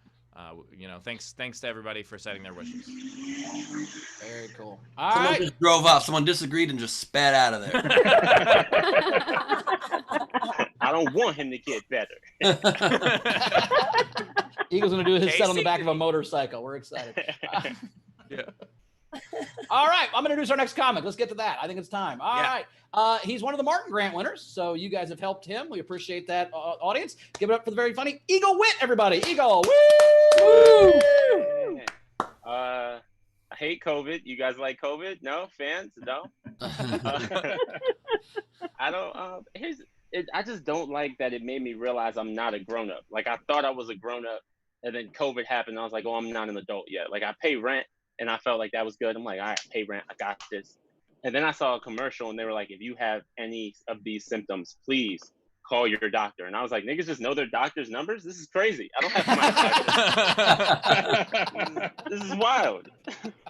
Speaker 2: thanks to everybody for setting their wishes.
Speaker 3: Very cool. All
Speaker 1: Someone
Speaker 3: right.
Speaker 1: just drove off. Someone disagreed and just spat out of there.
Speaker 6: I don't want him to get better.
Speaker 3: Eagle's going to do his set on the
Speaker 2: Casey?
Speaker 3: back of a motorcycle. We're excited.
Speaker 2: Yeah.
Speaker 3: All right. I'm going to introduce our next comic. Let's get to that. I think it's time. All
Speaker 2: Yeah.
Speaker 3: right. He's one of the Martin Grant winners. So you guys have helped him. We appreciate that, audience. Give it up for the very funny Eagle Witt, everybody. Eagle. Woo!
Speaker 6: I hate COVID. You guys like COVID? No? Fans? No? I don't. I just don't like that it made me realize I'm not a grown-up. Like, I thought I was a grown-up, and then COVID happened, and I was like, oh, I'm not an adult yet. Like, I pay rent, and I felt like that was good. I'm like, all right, pay rent. I got this. And then I saw a commercial, and they were like, if you have any of these symptoms, please call your doctor. And I was like, niggas just know their doctor's numbers? This is crazy. I don't have my This is wild.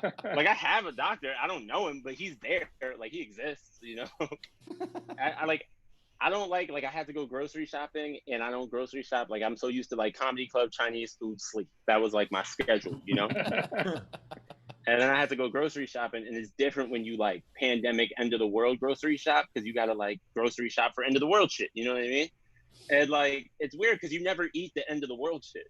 Speaker 6: Like, I have a doctor. I don't know him, but he's there. Like, he exists, you know? I don't like I had to go grocery shopping, and I don't grocery shop. Like, I'm so used to like comedy club, Chinese food, sleep. That was like my schedule, you know? And then I had to go grocery shopping, and it's different when you like pandemic end of the world grocery shop, because you gotta like grocery shop for end of the world shit. You know what I mean? And like, it's weird because you never eat the end of the world shit.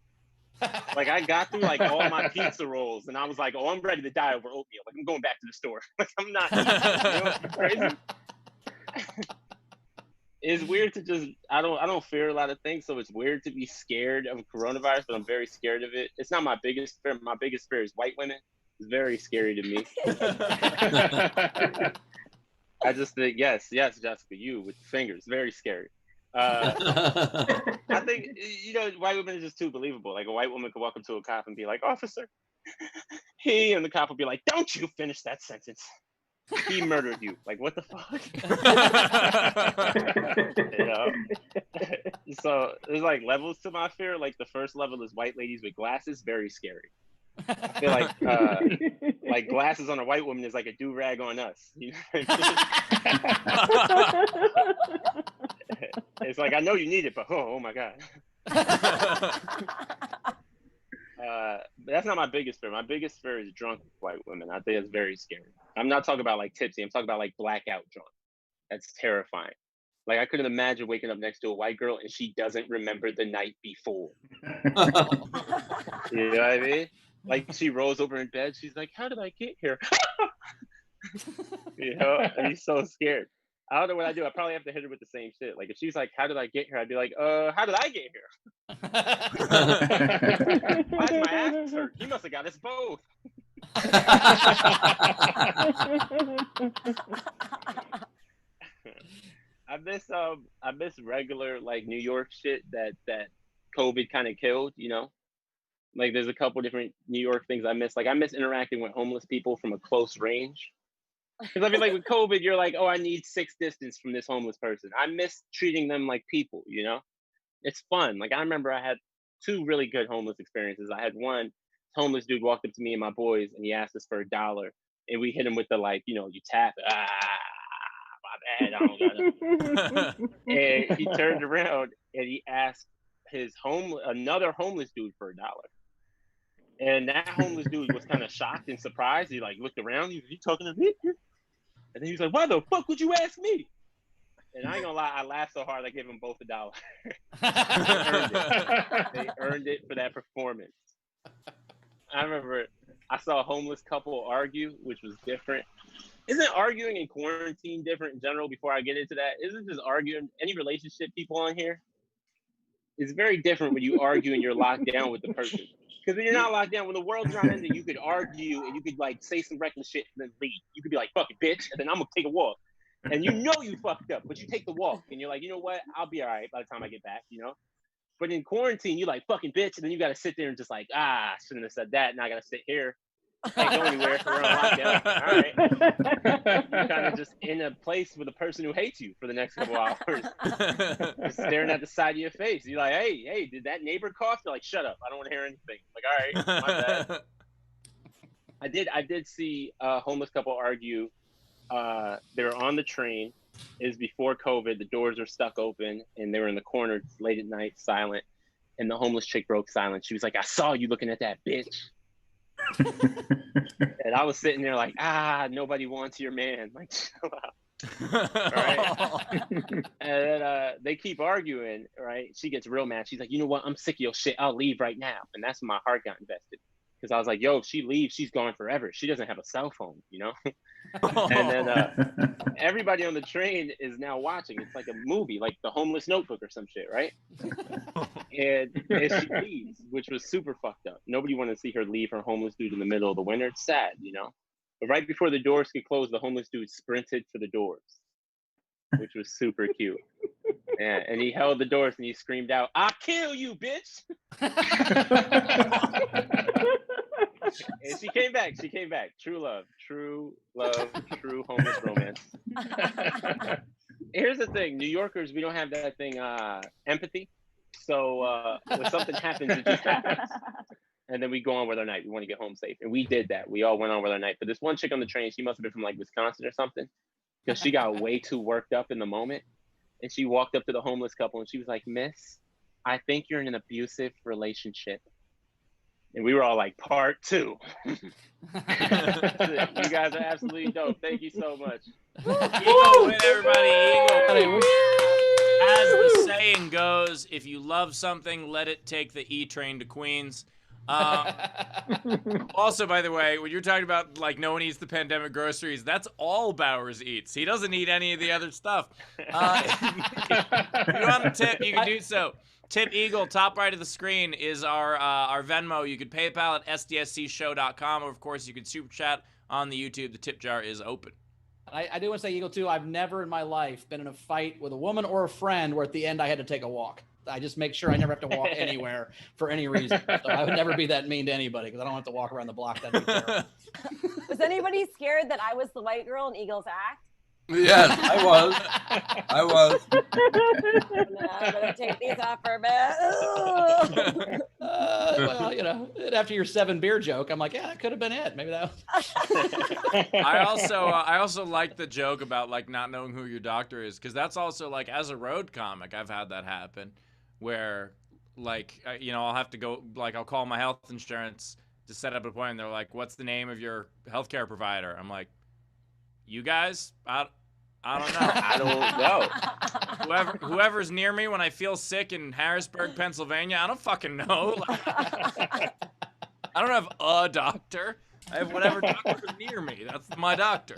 Speaker 6: Like, I got through like all my pizza rolls, and I was like, oh, I'm ready to die over oatmeal. Like, I'm going back to the store. Like, I'm not eating. You know, it's crazy. It's weird to just, I don't fear a lot of things, so it's weird to be scared of coronavirus, but I'm very scared of it. It's not my biggest fear. My biggest fear is white women. It's very scary to me. I just think, yes, Jessica, you with the fingers, very scary. I think, white women are just too believable. Like, a white woman could walk up to a cop and be like, officer, and the cop would be like, don't you finish that sentence. He murdered you. Like, what the fuck? You know? So there's like levels to my fear. Like, the first level is white ladies with glasses, very scary. I feel like glasses on a white woman is like a do-rag on us. You know what I mean? It's like, I know you need it, but oh my God. But that's not my biggest fear. My biggest fear is drunk white women. I think it's very scary. I'm not talking about like tipsy. I'm talking about like blackout drunk. That's terrifying. Like, I couldn't imagine waking up next to a white girl and she doesn't remember the night before. You know what I mean? Like, she rolls over in bed. She's like, how did I get here? You know, and he's so scared. I don't know what I do. I probably have to hit her with the same shit. Like, if she's like, how did I get here? I'd be like, how did I get here? Why is my ass hurt? He must have got us both. I miss regular like New York shit that COVID kind of killed, you know? Like, there's a couple different New York things I miss. Like, I miss interacting with homeless people from a close range. Because I feel like with COVID, you're like, oh, I need 6 distance from this homeless person. I miss treating them like people, you know? It's fun. Like, I remember I had 2 really good homeless experiences. I had one, homeless dude walked up to me and my boys, and he asked us for $1. And we hit him with the, like, you know, you tap, my bad, I don't got it. And he turned around and he asked another homeless dude for $1. And that homeless dude was kind of shocked and surprised. He like looked around. He was, you talking to me? And then he was like, why the fuck would you ask me? And I ain't gonna lie, I laughed so hard I gave them both $1. They earned it for that performance. I remember I saw a homeless couple argue, which was different. Isn't arguing in quarantine different in general before I get into that? Isn't just arguing, any relationship people on here? It's very different when you argue and you're locked down with the person. Because when you're not locked down, when the world's not ending, you could argue and you could like say some reckless shit and then leave. You could be like, fuck it, bitch, and then I'm gonna take a walk. And you know you fucked up, but you take the walk and you're like, you know what? I'll be all right by the time I get back, you know? But in quarantine, you like, fucking bitch, and then you gotta sit there and just like, I shouldn't have said that, and I gotta sit here. Can't go anywhere. We're on lockdown. All right. You're kind of just in a place with a person who hates you for the next couple hours, just staring at the side of your face. You're like, hey, did that neighbor cough? They're like, shut up. I don't want to hear anything. I'm like, all right, my bad. I did see a homeless couple argue. They were on the train. It was before COVID. The doors were stuck open, and they were in the corner late at night, silent. And the homeless chick broke silence. She was like, I saw you looking at that bitch. And I was sitting there like, nobody wants your man. Like, chill out. Right? And then they keep arguing, right? She gets real mad. She's like, you know what? I'm sick of your shit. I'll leave right now. And that's when my heart got invested. Because I was like, yo, if she leaves, she's gone forever. She doesn't have a cell phone, you know? And then everybody on the train is now watching. It's like a movie, like The Homeless Notebook or some shit, right? And she leaves, which was super fucked up. Nobody wanted to see her leave her homeless dude in the middle of the winter. It's sad, you know? But right before the doors could close, the homeless dude sprinted for the doors, which was super cute. Yeah, and he held the doors and he screamed out, I'll kill you, bitch! And she came back. True love, true homeless romance. Here's the thing, New Yorkers, we don't have that thing, empathy. So when something happens, it just happens. And then we go on with our night. We want to get home safe. And we did that. We all went on with our night. But this one chick on the train, she must have been from like Wisconsin or something, because she got way too worked up in the moment. And she walked up to the homeless couple and she was like, Miss, I think you're in an abusive relationship. And we were all like, part 2. You guys are absolutely dope. Thank you so much.
Speaker 2: Eagle win, everybody. Eagle. As the saying goes, if you love something, let it take the E train to Queens. Also, by the way, when you're talking about like no one eats the pandemic groceries, that's all Bowers eats. He doesn't eat any of the other stuff. If you want a tip, you can do so. Tip Eagle, top right of the screen is our Venmo. You could PayPal at sdscshow.com, or of course you could super chat on the YouTube. The tip jar is open.
Speaker 3: I do want to say, Eagle, too, I've never in my life been in a fight with a woman or a friend where at the end I had to take a walk. I just make sure I never have to walk anywhere for any reason. So I would never be that mean to anybody because I don't have to walk around the block. That'd be terrible.
Speaker 5: Was anybody scared that I was the white girl in Eagle's act?
Speaker 1: Yes, I was.
Speaker 5: I'm gonna take these off for a bit.
Speaker 3: Well, you know, after your 7 beer joke, I'm like, yeah, that could have been it. Maybe that was.
Speaker 2: I also like the joke about like not knowing who your doctor is, because that's also like, as a road comic, I've had that happen where like, you know, I'll have to go, like I'll call my health insurance to set up an appointment. They're like, what's the name of your healthcare provider? I'm like, you guys, I don't know.
Speaker 6: I don't know.
Speaker 2: Whoever's near me when I feel sick in Harrisburg, Pennsylvania, I don't fucking know. Like, I don't have a doctor. I have whatever doctor's near me. That's my doctor.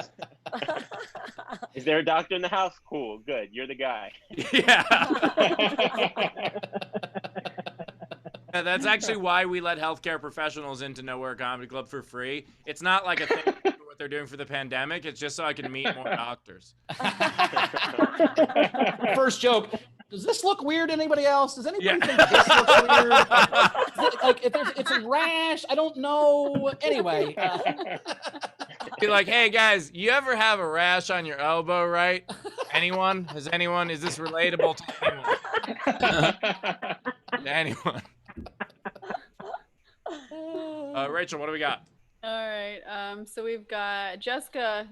Speaker 6: Is there a doctor in the house? Cool, good. You're the guy.
Speaker 2: Yeah. That's actually why we let healthcare professionals into Nowhere Comedy Club for free. It's not like a thing for what they're doing for the pandemic. It's just so I can meet more doctors.
Speaker 3: First joke. Does this look weird to anybody else? Does anybody think this looks weird? Like, if it's a rash, I don't know. Anyway.
Speaker 2: Be like, hey guys, you ever have a rash on your elbow, right? Anyone? Is this relatable to anyone? Anyone? Rachel, what do we got?
Speaker 4: All right. So we've got Jessica,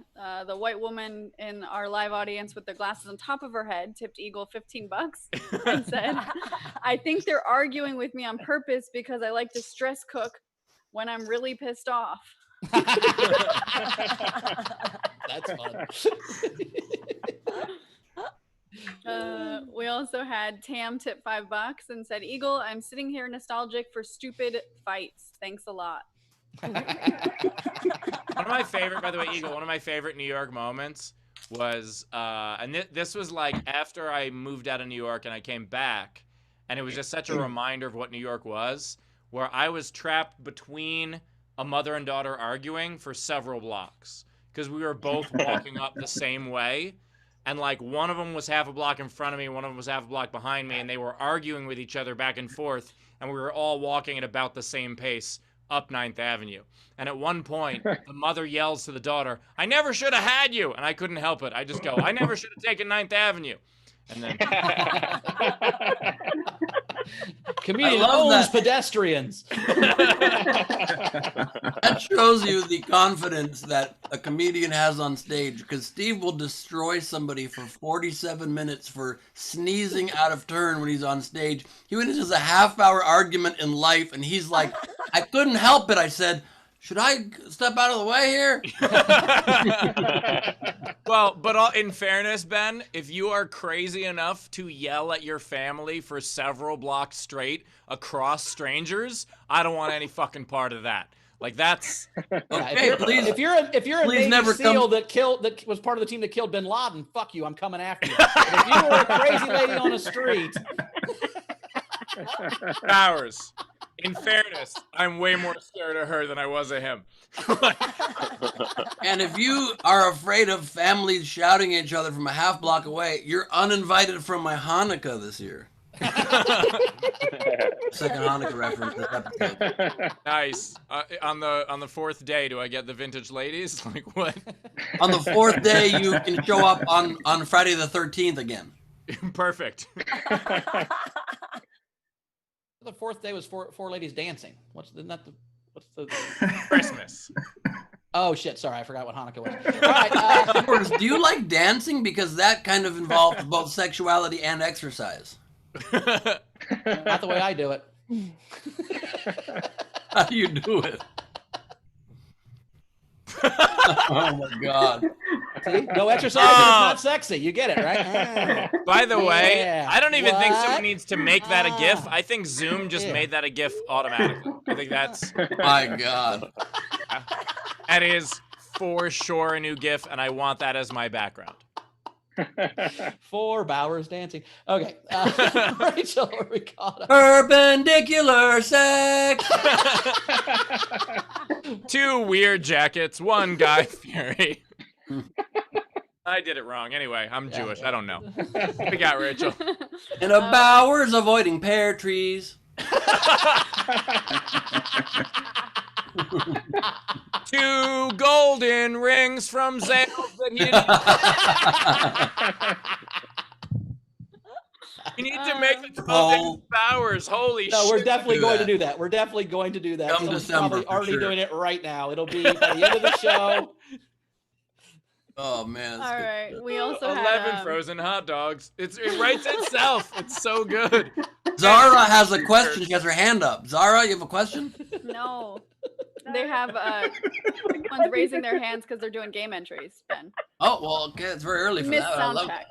Speaker 4: the white woman in our live audience with the glasses on top of her head, tipped Eagle $15 and said, I think they're arguing with me on purpose because I like to stress cook when I'm really pissed off.
Speaker 3: That's fun.
Speaker 4: We also had Tam tip $5 and said, Eagle, I'm sitting here nostalgic for stupid fights. Thanks a lot.
Speaker 2: One of my favorite, by the way, Eagle, one of my favorite New York moments was, and this was like after I moved out of New York and I came back, and it was just such a reminder of what New York was, where I was trapped between a mother and daughter arguing for several blocks because we were both walking up the same way. And like one of them was half a block in front of me, one of them was half a block behind me, and they were arguing with each other back and forth, and we were all walking at about the same pace up 9th Avenue. And at one point, the mother yells to the daughter, "I never should have had you." And I couldn't help it. I just go, "I never should have taken 9th Avenue." And then
Speaker 3: Comedian
Speaker 1: I love
Speaker 3: owns
Speaker 1: that.
Speaker 3: pedestrians.
Speaker 1: That shows you the confidence that a comedian has on stage, because Steve will destroy somebody for 47 minutes for sneezing out of turn when he's on stage. He went into a half-hour argument in life, and he's like, "I couldn't help it. I said, should I step out of the way here?"
Speaker 2: Well, but in fairness, Ben, if you are crazy enough to yell at your family for several blocks straight across strangers, I don't want any fucking part of that. Like, that's
Speaker 1: Okay, please.
Speaker 3: If you're a
Speaker 1: please
Speaker 3: Navy
Speaker 1: never
Speaker 3: SEAL
Speaker 1: come-
Speaker 3: that was part of the team that killed Bin Laden, fuck you, I'm coming after you. But if you were a crazy lady on a street,
Speaker 2: Powers. In fairness, I'm way more scared of her than I was of him.
Speaker 1: And if you are afraid of families shouting at each other from a half block away, you're uninvited from my Hanukkah this year. Second Hanukkah reference this episode.
Speaker 2: Nice. On the fourth day, do I get the vintage ladies? Like, what?
Speaker 1: On the fourth day, you can show up on Friday the 13th again.
Speaker 2: Perfect.
Speaker 3: the fourth day was four ladies dancing. What's the
Speaker 2: Christmas?
Speaker 3: Oh shit! Sorry, I forgot what Hanukkah was. All right.
Speaker 1: Of course, do you like dancing? Because that kind of involves both sexuality and exercise.
Speaker 3: Not the way I do it.
Speaker 1: How do you do it? Oh my God.
Speaker 3: See? No exercise, and it's not sexy. You get it, right?
Speaker 2: By the way,
Speaker 3: Yeah.
Speaker 2: I don't even think
Speaker 3: What?
Speaker 2: someone needs to make that a GIF. I think Zoom just
Speaker 3: Yeah.
Speaker 2: made that a GIF automatically. I think that's
Speaker 1: My God.
Speaker 2: that is for sure a new GIF, and I want that as my background.
Speaker 3: 4 Bowers dancing. Okay. Rachel, are we caught up?
Speaker 1: Perpendicular sex.
Speaker 2: 2 weird jackets, 1 Guy Fieri. I did it wrong. Anyway, I'm Jewish. I don't know. We got Rachel.
Speaker 1: In a Bowers avoiding pear trees.
Speaker 2: 2 golden rings from Zales that he didn't. You need to make the 12 days of Bowers. Holy shit.
Speaker 3: No, we're definitely
Speaker 1: do
Speaker 3: going
Speaker 1: that.
Speaker 3: to do that. We're definitely going to do that.
Speaker 1: Come
Speaker 3: Someone's
Speaker 1: December,
Speaker 3: probably
Speaker 1: for
Speaker 3: already
Speaker 1: sure.
Speaker 3: doing it right now. It'll be by the end of the show.
Speaker 1: Oh man.
Speaker 4: All right. We also
Speaker 2: 11
Speaker 4: had
Speaker 2: frozen hot dogs. It writes itself. It's so good.
Speaker 1: Zara has a question. She has her hand up. Zara, you have a question?
Speaker 4: no. They have ones raising their hands because they're doing game entries. Ben,
Speaker 1: Oh well, okay. It's very early for
Speaker 4: missed
Speaker 1: that. I
Speaker 4: sound
Speaker 1: love
Speaker 4: check.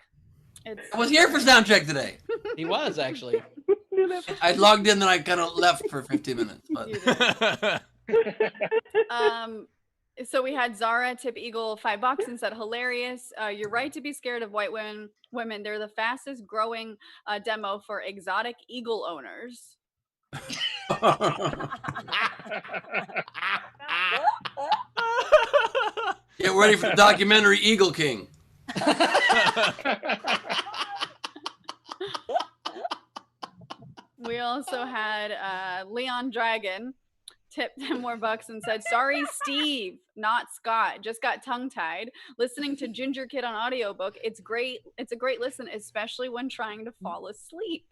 Speaker 1: it. I was here for sound check today.
Speaker 3: He was actually.
Speaker 1: I logged in, then I kind of left for 15 minutes. But
Speaker 4: You did. So we had Zara tip Eagle $5 and said, "Hilarious. You're right to be scared of white women. They're the fastest growing demo for exotic eagle owners."
Speaker 1: Get ready for the documentary Eagle King.
Speaker 4: We also had Leon Dragon tipped 10 more bucks and said, "Sorry, Steve, not Scott. Just got tongue-tied. Listening to Ginger Kid on audiobook. It's great. It's a great listen, especially when trying to fall asleep."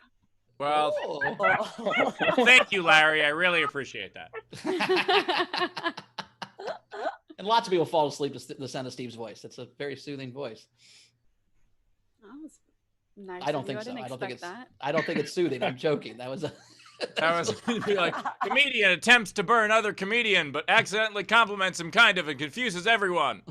Speaker 2: Well,
Speaker 3: Oh.
Speaker 2: thank you, Larry. I really appreciate that.
Speaker 3: And lots of people fall asleep to the sound of Steve's voice. It's a very soothing voice.
Speaker 4: That was nice.
Speaker 3: I don't
Speaker 4: of you.
Speaker 3: think so.
Speaker 4: didn't
Speaker 3: I don't think
Speaker 4: expect
Speaker 3: it's. I don't think it's soothing. I'm joking. That was a.
Speaker 2: That was be like, comedian attempts to burn other comedian, but accidentally compliments him kind of and confuses everyone.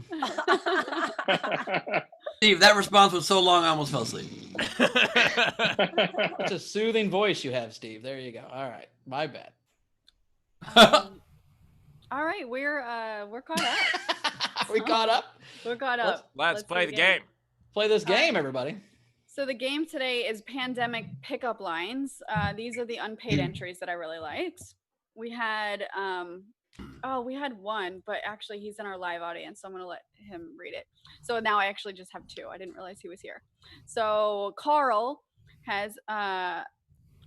Speaker 1: Steve, that response was so long I almost fell asleep.
Speaker 3: It's a soothing voice you have, Steve. There you go. All right, my bad.
Speaker 4: All right, we're caught up.
Speaker 3: Are we caught up?
Speaker 4: We're caught up.
Speaker 2: Let's play
Speaker 4: do
Speaker 2: the game.
Speaker 3: Play this game, everybody.
Speaker 4: So the game today is pandemic pickup lines. These are the unpaid entries that I really liked. We had we had one, but actually he's in our live audience, so I'm gonna let him read it. So now I actually just have 2. I didn't realize he was here. So Carl has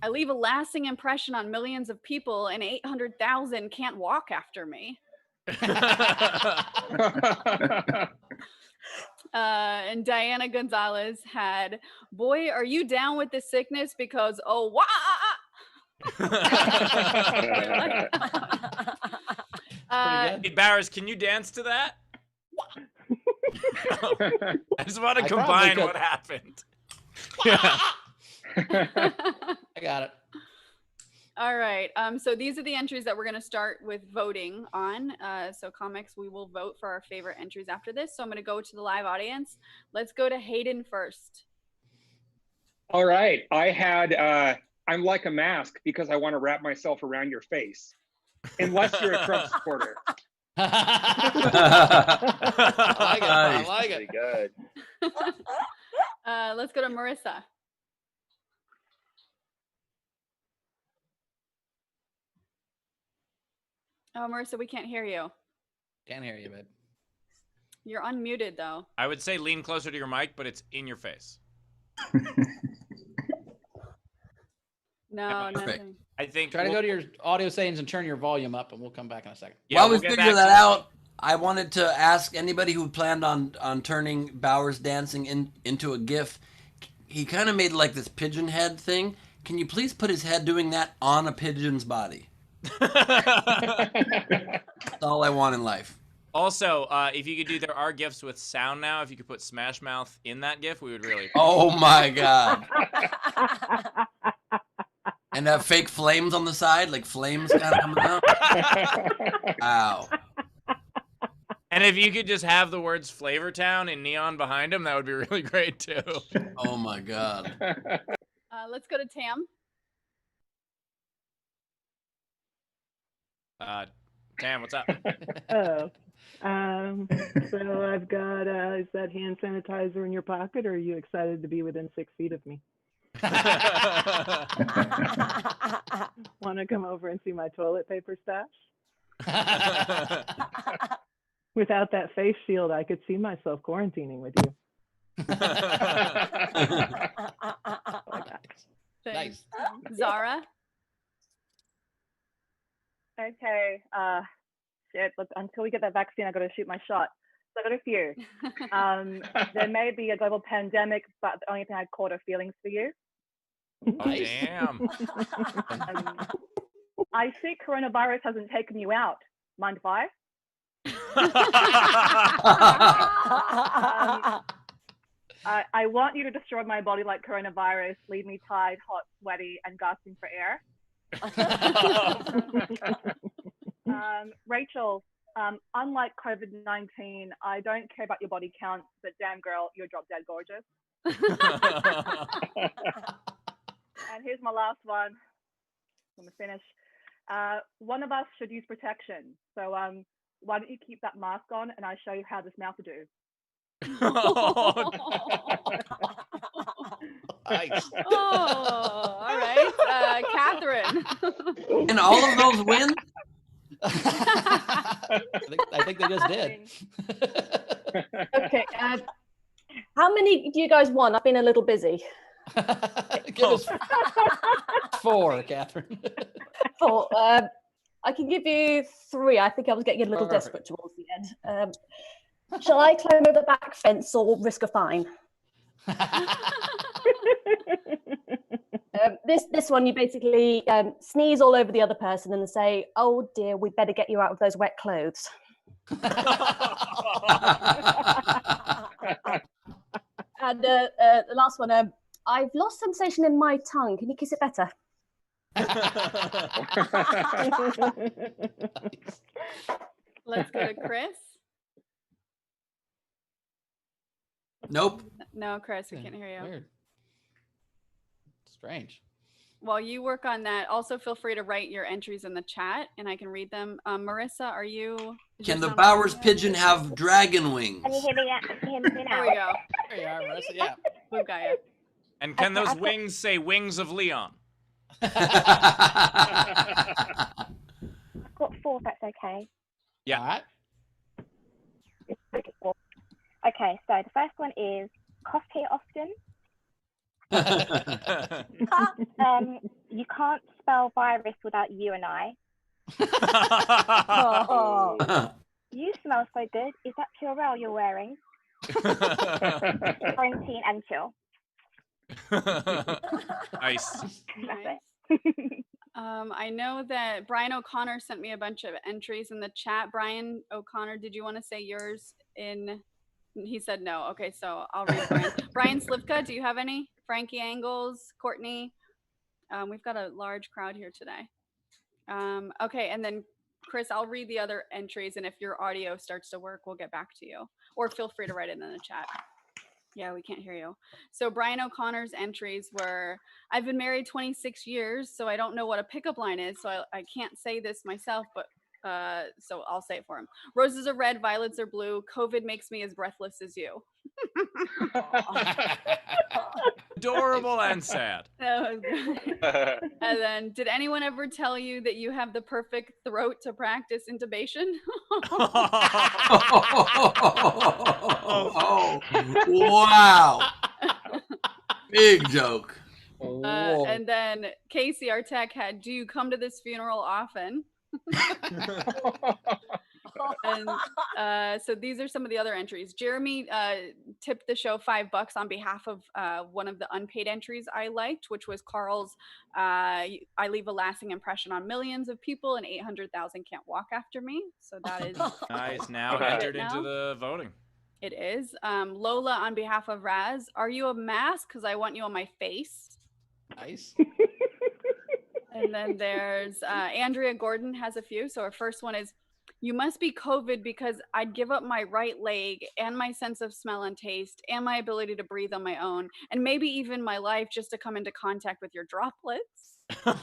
Speaker 4: I leave a lasting impression on millions of people, and 800,000 can't walk after me. And Diana Gonzalez had, boy, are you down with the sickness? Because, oh, wah!
Speaker 2: Hey, Barris, can you dance to that? I just want to
Speaker 3: I
Speaker 2: combine
Speaker 3: probably
Speaker 2: what happened.
Speaker 3: I got it.
Speaker 4: All right. So these are the entries that we're going to start with voting on. So comics, we will vote for our favorite entries after this. So I'm going to go to the live audience. Let's go to Hayden first.
Speaker 9: All right. I had I'm like a mask because I want to wrap myself around your face. Unless you're a Trump supporter.
Speaker 3: I like it.
Speaker 6: Pretty good.
Speaker 4: Let's go to Marissa. Oh, Marissa, we can't hear you.
Speaker 3: Can't hear you, babe.
Speaker 4: You're unmuted, though.
Speaker 2: I would say lean closer to your mic, but it's in your face.
Speaker 4: No,
Speaker 1: Perfect.
Speaker 4: nothing.
Speaker 2: I think.
Speaker 3: Try to go to your audio settings and turn your volume up, and we'll come back in a second.
Speaker 2: Yeah,
Speaker 1: While
Speaker 2: we'll
Speaker 1: we
Speaker 2: get
Speaker 1: figure
Speaker 2: back
Speaker 1: that
Speaker 2: to-
Speaker 1: out, I wanted to ask anybody who planned on turning Bowers dancing into a GIF. He kind of made like this pigeon head thing. Can you please put his head doing that on a pigeon's body? That's all I want in life.
Speaker 2: Also, if you could do, there are GIFs with sound now. If you could put Smash Mouth in that GIF, we would really.
Speaker 1: Oh my god! And have fake flames on the side, like flames kind of coming out. Wow.
Speaker 2: And if you could just have the words Flavor Town in neon behind him, that would be really great too.
Speaker 1: Oh my god.
Speaker 4: Let's go to Tam.
Speaker 2: Tam, what's up?
Speaker 8: Oh. So I've got, is that hand sanitizer in your pocket, or are you excited to be within 6 feet of me? Want to come over and see my toilet paper stash? Without that face shield, I could see myself quarantining with you.
Speaker 3: Nice.
Speaker 4: Zara.
Speaker 10: Okay. Shit. Until we get that vaccine, I got to shoot my shot. So I got a few. There may be a global pandemic, but the only thing I caught are feelings for you.
Speaker 2: Oh, damn.
Speaker 10: I see coronavirus hasn't taken you out. Mind if I? I want you to destroy my body like coronavirus, leave me tired, hot, sweaty, and gasping for air. Rachel, unlike COVID-19, I don't care about your body count, but damn girl, you're drop dead gorgeous. And here's my last one. I'm gonna finish. One of us should use protection. So why don't you keep that mask on and I show you how this mouth will do.
Speaker 3: Nice.
Speaker 4: Oh, all right. Catherine.
Speaker 1: And all of those win?
Speaker 3: I think they just did.
Speaker 5: Okay. How many do you guys want? I've been a little busy.
Speaker 3: Give us 4, Catherine.
Speaker 5: 4. I can give you 3. I think I was getting a little
Speaker 3: Perfect.
Speaker 5: desperate towards the end. Shall I climb over the back fence or risk a fine? This one, you basically sneeze all over the other person and say, "Oh dear, we better get you out of those wet clothes." And the last one, I've lost sensation in my tongue. Can you kiss it better?
Speaker 4: Let's go to Chris.
Speaker 1: Nope.
Speaker 4: No, Chris, we can't hear you.
Speaker 3: Weird. Strange.
Speaker 4: While you work on that, also feel free to write your entries in the chat and I can read them. Marissa, are you?
Speaker 1: Can the Bowers pigeon have dragon wings?
Speaker 10: Can you hear me now?
Speaker 4: There we go.
Speaker 3: There you are, Marissa. Yeah.
Speaker 4: We've got you.
Speaker 2: And can those wings say Wings of Leon?
Speaker 10: I've got 4, if that's okay.
Speaker 2: Yeah.
Speaker 3: All right.
Speaker 10: Okay, so the first one is cough here often.
Speaker 11: you can't spell virus without you and I.
Speaker 5: Oh.
Speaker 11: You smell so good. Is that Purell you're wearing? Quarantine and chill.
Speaker 2: Nice.
Speaker 11: That's
Speaker 4: Nice.
Speaker 11: it.
Speaker 4: I know that Brian O'Connor sent me a bunch of entries in the chat. Brian O'Connor, did you want to say yours in? He said no. Okay, so I'll read Brian. Brian Slivka, do you have any? Frankie Angles, Courtney. We've got a large crowd here today. Okay, and then Chris, I'll read the other entries, and if your audio starts to work, we'll get back to you. Or feel free to write it in the chat. Yeah, we can't hear you. So Brian O'Connor's entries were, I've been married 26 years, so I don't know what a pickup line is, so I can't say this myself, but so I'll say it for him. Roses are red, violets are blue. COVID makes me as breathless as you.
Speaker 2: Adorable and sad.
Speaker 4: That was good. And then, did anyone ever tell you that you have the perfect throat to practice intubation?
Speaker 1: Oh, wow. Big joke.
Speaker 4: And then Casey, our tech head, do you come to this funeral often? And so these are some of the other entries. Jeremy tipped the show $5 on behalf of one of the unpaid entries I liked, which was Carl's I leave a lasting impression on millions of people and 800,000 can't walk after me. So that is
Speaker 2: nice. Now entered into the voting.
Speaker 4: It is. Lola on behalf of Raz, are you a mask? Because I want you on my face.
Speaker 3: Nice.
Speaker 4: And then there's Andrea Gordon has a few. So her first one is, you must be COVID because I'd give up my right leg and my sense of smell and taste and my ability to breathe on my own and maybe even my life just to come into contact with your droplets.
Speaker 3: That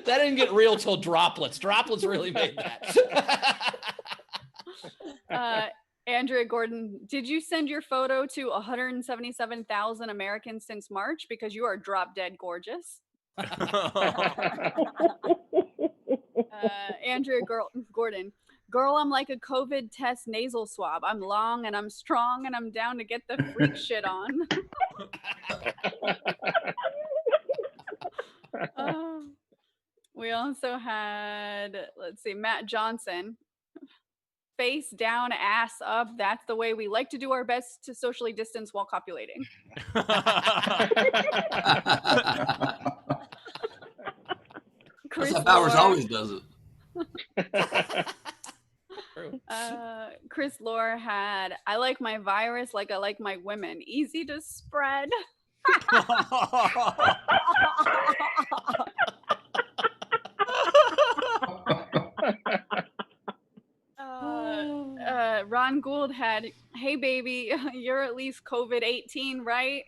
Speaker 3: didn't get real till droplets. Droplets really made that.
Speaker 4: Andrea Gordon, did you send your photo to 177,000 Americans since March? Because you are drop dead gorgeous. Andrea Gordon, girl, I'm like a COVID test nasal swab. I'm long and I'm strong and I'm down to get the freak shit on. We also had, let's see, Matt Johnson. Face down, ass up. That's the way we like to do our best to socially distance while copulating.
Speaker 1: That's how Powers always does it.
Speaker 4: Chris Lore had, I like my virus like I like my women. Easy to spread. Ron Gould had, hey baby, you're at least COVID-18, right?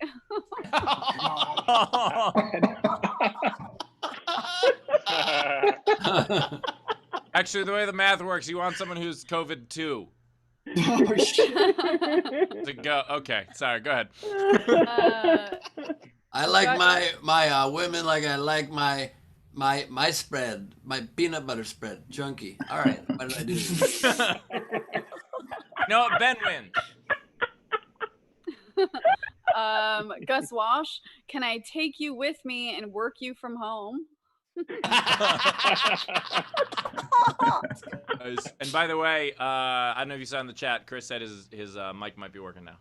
Speaker 2: Actually, the way the math works, you want someone who's COVID too. To go. Okay, sorry. Go ahead.
Speaker 1: I like my women like I like my spread, my peanut butter spread, chunky. All right, what did I do?
Speaker 2: You know what? Ben wins.
Speaker 4: Gus Walsh, can I take you with me and work you from home?
Speaker 2: Nice. And by the way, I don't know if you saw in the chat, Chris said his mic might be working now.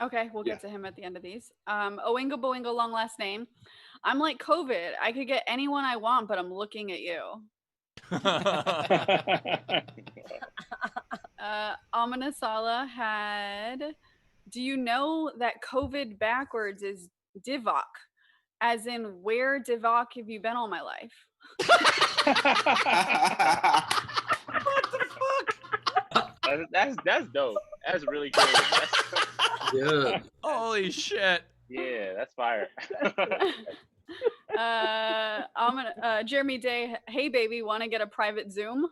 Speaker 4: Okay, we'll get to him at the end of these. Oingo Boingo, long last name. I'm like COVID. I could get anyone I want, but I'm looking at you. Amina Sala had, do you know that COVID backwards is Divok? As in, where Divok have you been all my life?
Speaker 2: What the fuck?
Speaker 6: That's dope. That's really cool.
Speaker 1: Good.
Speaker 2: Holy shit.
Speaker 6: Yeah, that's fire.
Speaker 4: Jeremy Day, hey baby, want to get a private Zoom?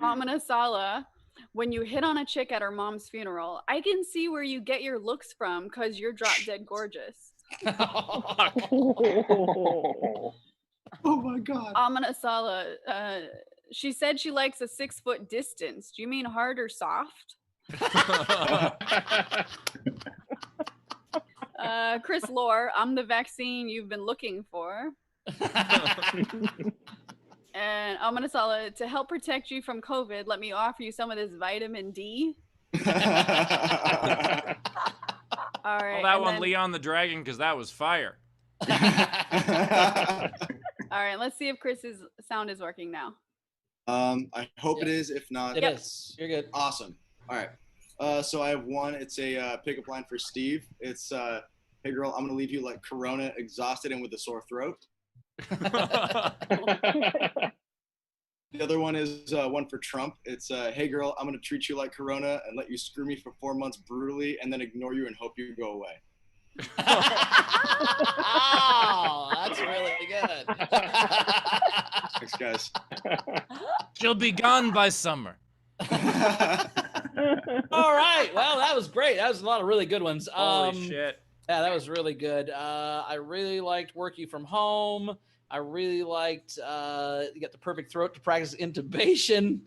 Speaker 4: Amina Sala, when you hit on a chick at her mom's funeral, I can see where you get your looks from because you're drop dead gorgeous.
Speaker 7: Oh my God.
Speaker 4: Amina Sala, she said she likes a 6 foot distance. Do you mean hard or soft? Chris Lore, I'm the vaccine you've been looking for. And I'm gonna tell it, to help protect you from COVID, let me offer you some of this vitamin D. All right.
Speaker 2: Well, that
Speaker 4: and
Speaker 2: one,
Speaker 4: then-
Speaker 2: Leon the Dragon, because that was fire.
Speaker 4: All right, let's see if Chris's sound is working now.
Speaker 12: I hope it is. If not,
Speaker 3: It is. You're good.
Speaker 12: Awesome. All right. So I have one. It's a pickup line for Steve. It's, hey girl, I'm gonna leave you like Corona, exhausted and with a sore throat. The other one is one for Trump. It's, hey girl, I'm gonna treat you like Corona and let you screw me for 4 months brutally and then ignore you and hope you go away.
Speaker 3: Oh, that's really good.
Speaker 12: Thanks, guys.
Speaker 2: She'll be gone by summer.
Speaker 3: All right. Well, that was great. That was a lot of really good ones.
Speaker 2: Holy shit.
Speaker 3: Yeah, that was really good. I really liked working from home. I really liked you got the perfect throat to practice intubation.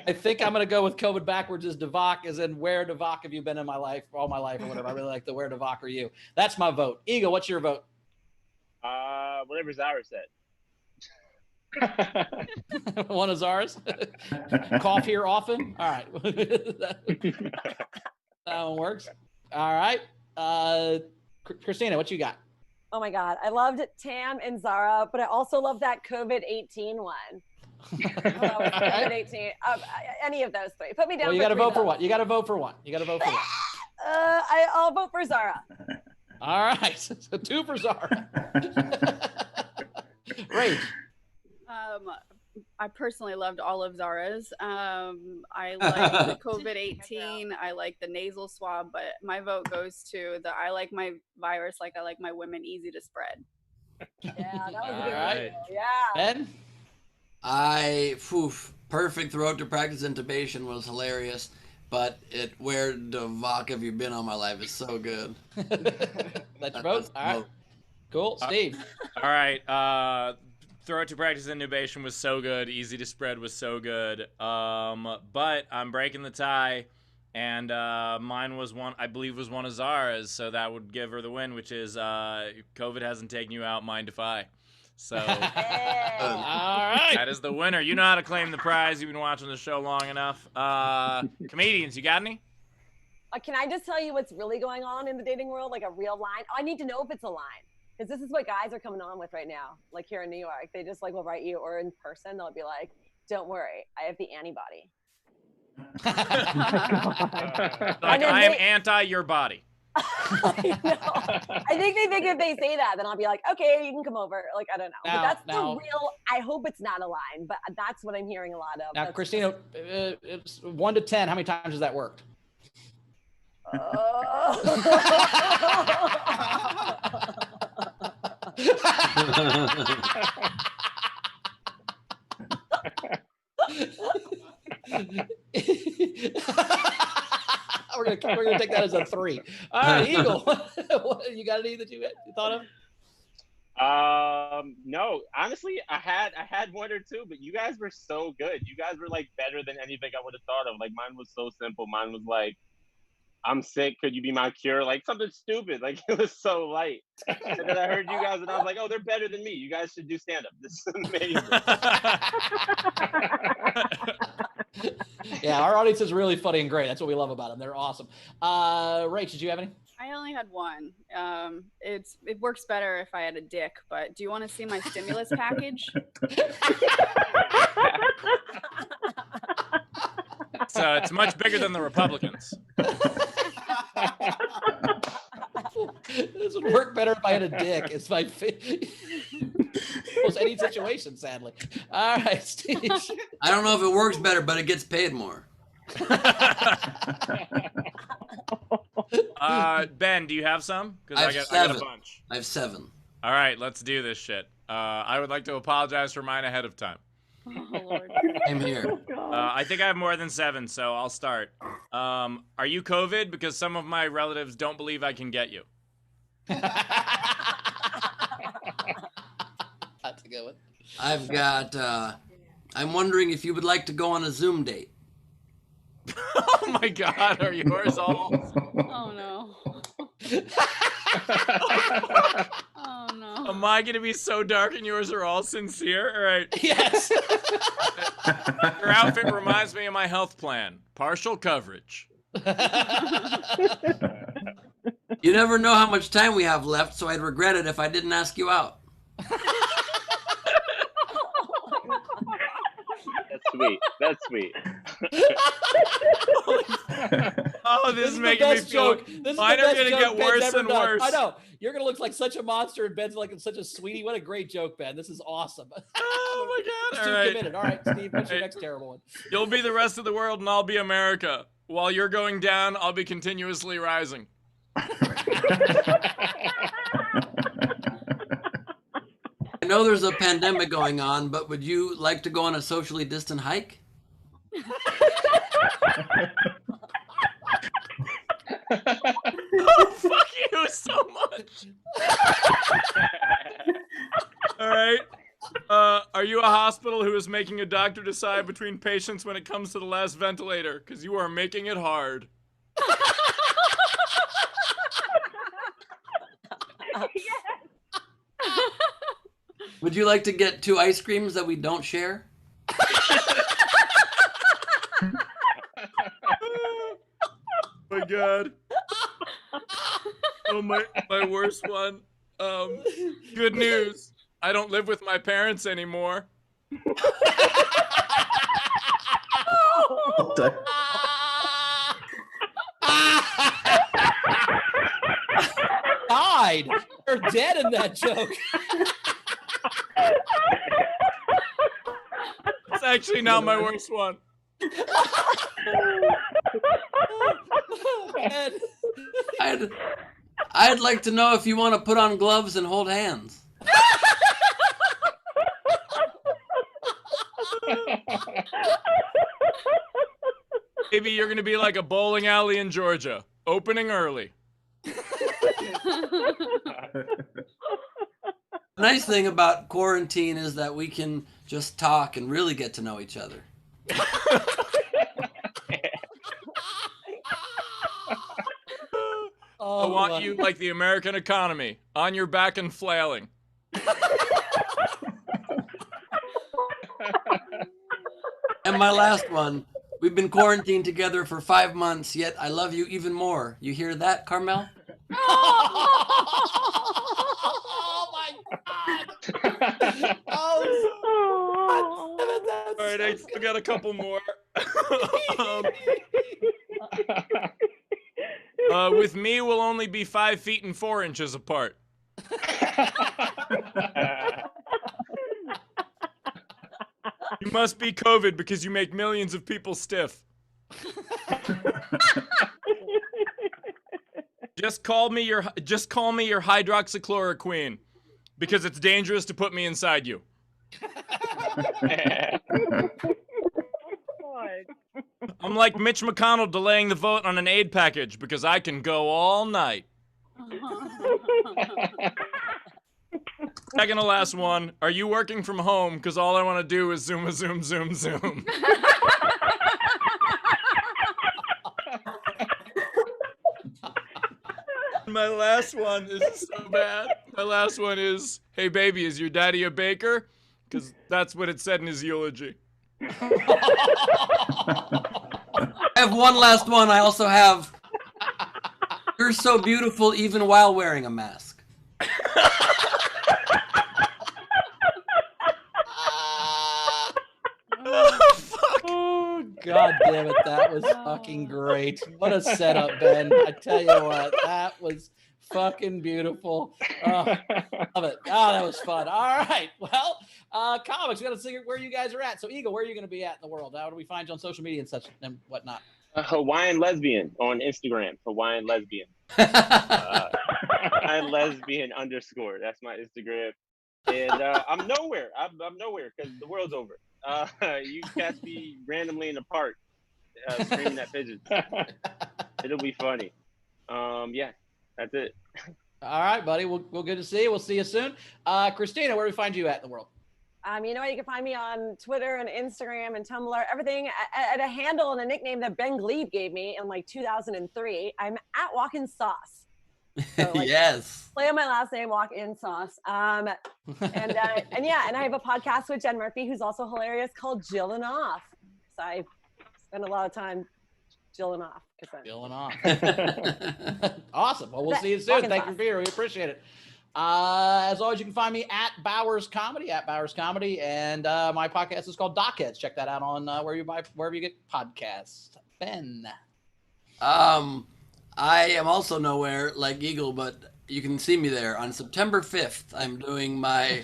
Speaker 3: I think I'm gonna go with COVID backwards as Devok, as in where Devok have you been in my life, all my life or whatever. I really like the where Devok are you. That's my vote. Eagle, what's your vote?
Speaker 6: Whatever Zara said.
Speaker 3: One is ours. Cough here often. All right. That one works. All right. Christina, what you got?
Speaker 5: Oh my God. I loved Tam and Zara, but I also love that COVID-18 one. COVID-18. Any of those three. Put me down.
Speaker 3: Well, you
Speaker 5: got to
Speaker 3: vote for what? You got to vote for one. You got to vote for one.
Speaker 5: I'll vote for Zara.
Speaker 3: All right. So 2 for Zara. Rage.
Speaker 4: I personally loved all of Zara's. I like the COVID-18. I like the nasal swab, but my vote goes to the I like my virus like I like my women, easy to spread.
Speaker 5: Yeah, that was a
Speaker 3: All
Speaker 5: good
Speaker 3: right.
Speaker 5: one. Yeah.
Speaker 3: Ben?
Speaker 1: Perfect throat to practice intubation was hilarious, but where Devok have you been all my life is so good.
Speaker 3: That's your vote? All right. Cool. Steve.
Speaker 2: All right. Throat to practice intubation was so good. Easy to spread was so good. But I'm breaking the tie, and mine was one, I believe, was one of Zara's, so that would give her the win, which is COVID hasn't taken you out, mine defy. So
Speaker 3: All right.
Speaker 2: that is the winner. You know how to claim the prize. You've been watching the show long enough. Comedians, you got any?
Speaker 5: Can I just tell you what's really going on in the dating world? Like a real line? I need to know if it's a line. Because this is what guys are coming on with right now. Like here in New York, they just like will write you, or in person, they'll be like, don't worry, I have the antibody.
Speaker 2: Like, I am anti your body.
Speaker 5: I think they think if they say that, then I'll be like, okay, you can come over. Like, I don't know. But that's the real, I hope it's not a line, but that's what I'm hearing a lot of.
Speaker 3: Now, Christina, it's 1 to 10. How many times has that worked? We're gonna take that as a 3. All right, Eagle. You got any that you thought of?
Speaker 6: No, honestly, I had 1 or 2, but you guys were so good. You guys were like better than anything I would have thought of. Like mine was so simple. Mine was like, I'm sick, could you be my cure? Like something stupid. Like it was so light. And then I heard you guys and I was like, oh, they're better than me. You guys should do stand-up. This is amazing.
Speaker 3: Yeah, our audience is really funny and great. That's what we love about them. They're awesome. Rach, did you have any?
Speaker 4: I only had one. It works better if I had a dick, but do you want to see my stimulus package?
Speaker 2: So it's much bigger than the Republicans.
Speaker 3: This would work better if I had a dick. It's my almost any situation, sadly. All right, Steve.
Speaker 1: I don't know if it works better, but it gets paid more.
Speaker 2: Ben, do you have some? Because
Speaker 1: I
Speaker 2: I got a bunch.
Speaker 1: I have 7.
Speaker 2: All right, let's do this shit. I would like to apologize for mine ahead of time.
Speaker 4: Oh, Lord.
Speaker 1: I'm here.
Speaker 2: I think I have more than 7, so I'll start. Are you COVID? Because some of my relatives don't believe I can get you.
Speaker 3: That's a good one.
Speaker 1: I've got, I'm wondering if you would like to go on a Zoom date.
Speaker 2: Oh Oh my God, are yours all?
Speaker 4: Oh no. Oh no.
Speaker 2: Am I gonna be so dark and yours are all sincere? All right.
Speaker 3: Yes.
Speaker 2: Your outfit reminds me of my health plan. Partial coverage.
Speaker 1: You never know how much time we have left, so I'd regret it if I didn't ask you out.
Speaker 6: That's sweet. That's sweet.
Speaker 2: Oh, this is
Speaker 3: the
Speaker 2: making me
Speaker 3: best
Speaker 2: feel.
Speaker 3: joke. This is
Speaker 2: Mine
Speaker 3: the
Speaker 2: are
Speaker 3: best
Speaker 2: gonna
Speaker 3: joke
Speaker 2: get
Speaker 3: Ben's
Speaker 2: worse
Speaker 3: ever
Speaker 2: and
Speaker 3: done.
Speaker 2: worse.
Speaker 3: I know. You're gonna look like such a monster, and Ben's like such a sweetie. What a great joke, Ben. This is awesome.
Speaker 2: Oh my God!
Speaker 3: Too
Speaker 2: All right.
Speaker 3: committed. All right, Steve. What's your next terrible one?
Speaker 2: You'll be the rest of the world, and I'll be America. While you're going down, I'll be continuously rising.
Speaker 1: I know there's a pandemic going on, but would you like to go on a socially distant hike?
Speaker 2: Oh, fuck you so much. All right. Are you a hospital who is making a doctor decide between patients when it comes to the last ventilator? Because you are making it hard.
Speaker 1: Would you like to get 2 ice creams that we don't share?
Speaker 2: My God. Oh, my worst one. Good news. I don't live with my parents anymore.
Speaker 3: Died. They're dead in that joke.
Speaker 2: It's actually not my worst one.
Speaker 1: I'd like to know if you want to put on gloves and hold hands.
Speaker 2: Maybe you're going to be like a bowling alley in Georgia, opening early.
Speaker 1: The nice thing about quarantine is that we can just talk and really get to know each other.
Speaker 2: I want you like the American economy, on your back and flailing.
Speaker 1: And my last one, we've been quarantined together for 5 months, yet I love you even more. You hear that, Carmel?
Speaker 3: Oh my God!
Speaker 2: All right, I still got a couple more. With me, we'll only be 5 feet and 4 inches apart. You must be COVID because you make millions of people stiff. Just call me your hydroxychloroquine because it's dangerous to put me inside you. I'm like Mitch McConnell delaying the vote on an aid package because I can go all night. Second to last one. Are you working from home? Because all I want to do is zoom. My last one is so bad. My last one is, hey baby, is your daddy a baker? Because that's what it said in his eulogy.
Speaker 1: I have one last one. I also have, you're so beautiful even while wearing a mask.
Speaker 2: Oh, fuck.
Speaker 3: Oh, God damn it. That was fucking great. What a setup, Ben. I tell you what, that was fucking beautiful. Love it. Oh, that was fun. All right. Well, comics, we got to see where you guys are at. So, Eagle, where are you going to be at in the world? How do we find you on social media and such and whatnot?
Speaker 6: Hawaiian lesbian on Instagram. Hawaiian lesbian. Hawaiian lesbian _ That's my Instagram. And I'm nowhere. I'm nowhere because the world's over. You catch me randomly in the park screaming at pigeons. It'll be funny. Yeah, that's it.
Speaker 3: All right, buddy. Well, good to see you. We'll see you soon. Christina, where do we find you at in the world?
Speaker 5: You know, you can find me on Twitter and Instagram and Tumblr, everything at a handle and a nickname that Ben Glebe gave me in like 2003. I'm at Walkinshaw. So, like,
Speaker 1: yes.
Speaker 5: Play on my last name, Walkinshaw. And yeah, and I have a podcast with Jen Murphy, who's also hilarious, called Jillin' Off. So I spend a lot of time jilling off.
Speaker 3: Jilling off. Awesome. Well, we'll see you soon. Thank you for being here. We appreciate it. As always, you can find me at Bowers Comedy, and my podcast is called Dockheads. Check that out on wherever you get podcasts. Ben.
Speaker 1: I am also nowhere like Eagle, but you can see me there on September 5th. I'm doing my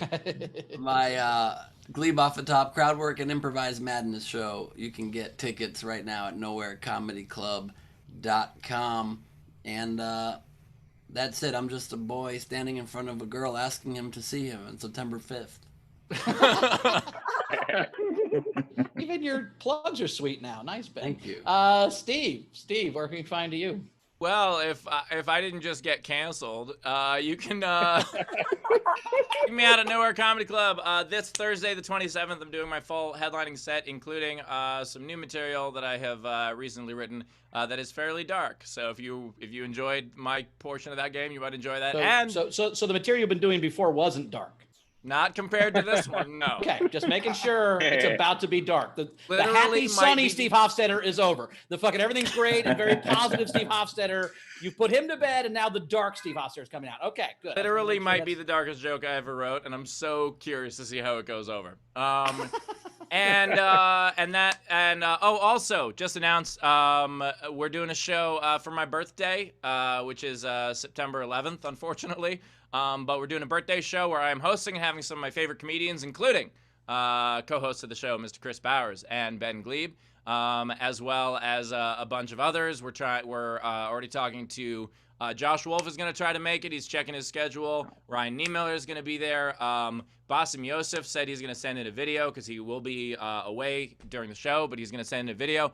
Speaker 1: Glebe Off the Top crowd work and improvised madness show. You can get tickets right now at nowherecomedyclub.com. And that's it. I'm just a boy standing in front of a girl asking him to see him on September 5th.
Speaker 3: Even your plugs are sweet now. Nice, Ben.
Speaker 1: Thank you.
Speaker 3: Steve, where can we find you?
Speaker 2: Well, if I didn't just get canceled, you can check me out at Nowhere Comedy Club. This Thursday, the 27th, I'm doing my full headlining set, including some new material that I have recently written that is fairly dark. So if you enjoyed my portion of that game, you might enjoy that.
Speaker 3: So the material you've been doing before wasn't dark.
Speaker 2: Not compared to this one, no.
Speaker 3: Okay, just making sure it's about to be dark. The happy, sunny Steve Hofstetter is over. The fucking everything's great and very positive Steve Hofstetter. You put him to bed, and now the dark Steve Hofstetter is coming out. Okay, good.
Speaker 2: Literally might be the darkest joke I ever wrote, and I'm so curious to see how it goes over. Also, just announced, we're doing a show for my birthday, which is September 11th, unfortunately. But we're doing a birthday show where I'm hosting and having some of my favorite comedians, including co-host of the show, Mr. Chris Bowers and Ben Glebe, as well as a bunch of others. We're already talking to Josh Wolf is going to try to make it. He's checking his schedule. Ryan Niemiller is going to be there. Basim Yosef said he's going to send in a video because he will be away during the show, but he's going to send in a video.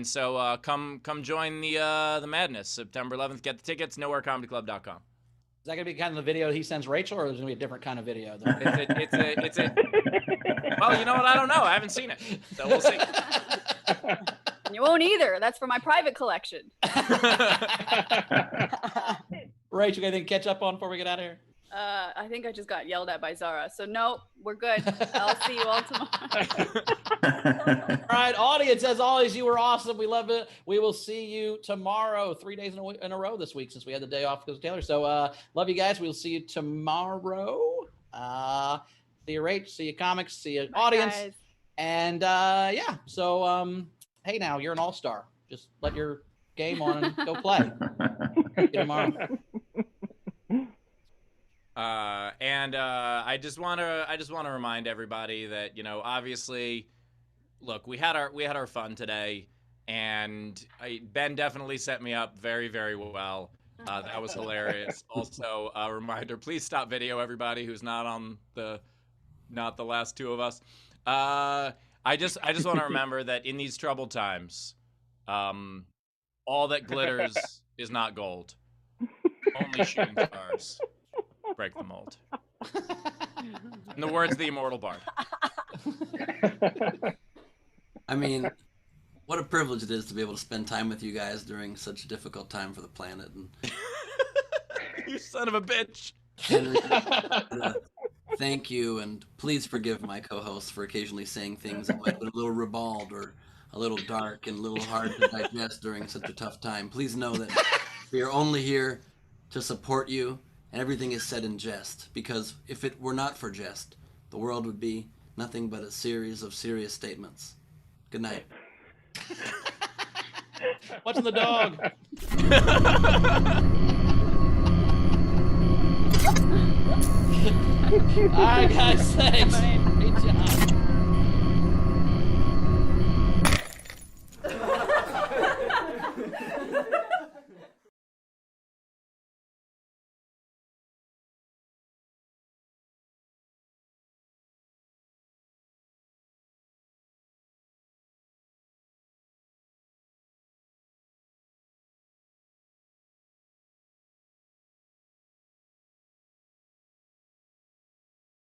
Speaker 2: So come join the madness. September 11th. Get the tickets. nowherecomedyclub.com.
Speaker 3: Is that going to be kind of the video he sends Rachel, or is it going to be a different kind of video?
Speaker 2: It's a well, you know what? I don't know. I haven't seen it. So we'll see.
Speaker 4: And you won't either. That's for my private collection.
Speaker 3: Rachel, anything to catch up on before we get out of here?
Speaker 4: I think I just got yelled at by Zara. So no, we're good. I'll see you all tomorrow.
Speaker 3: All right, audience, as always, you were awesome. We love it. We will see you tomorrow, 3 days in a row this week since we had the day off because of Taylor. So love you guys. We'll see you tomorrow. See you, Rach. See you, comics. See you, audience.
Speaker 4: Guys.
Speaker 3: And hey, now you're an all-star. Just let your game on and go play. See you tomorrow.
Speaker 2: I just want to remind everybody that, you know, obviously, look, we had our fun today, and Ben definitely set me up very, very well. That was hilarious. Also, a reminder: please stop video, everybody who's not the last two of us. I just want to remember that in these troubled times, all that glitters is not gold. Only shooting stars break the mold. In the words of the immortal bard.
Speaker 1: I mean, what a privilege it is to be able to spend time with you guys during such a difficult time for the planet. And
Speaker 2: you son of a bitch.
Speaker 1: Thank you, and please forgive my co-hosts for occasionally saying things that might be a little ribald or a little dark and a little hard to digest during such a tough time. Please know that we are only here to support you, and everything is said in jest, because if it were not for jest, the world would be nothing but a series of serious statements. Good night.
Speaker 3: Watching the dog. All right, guys, thanks. Great job.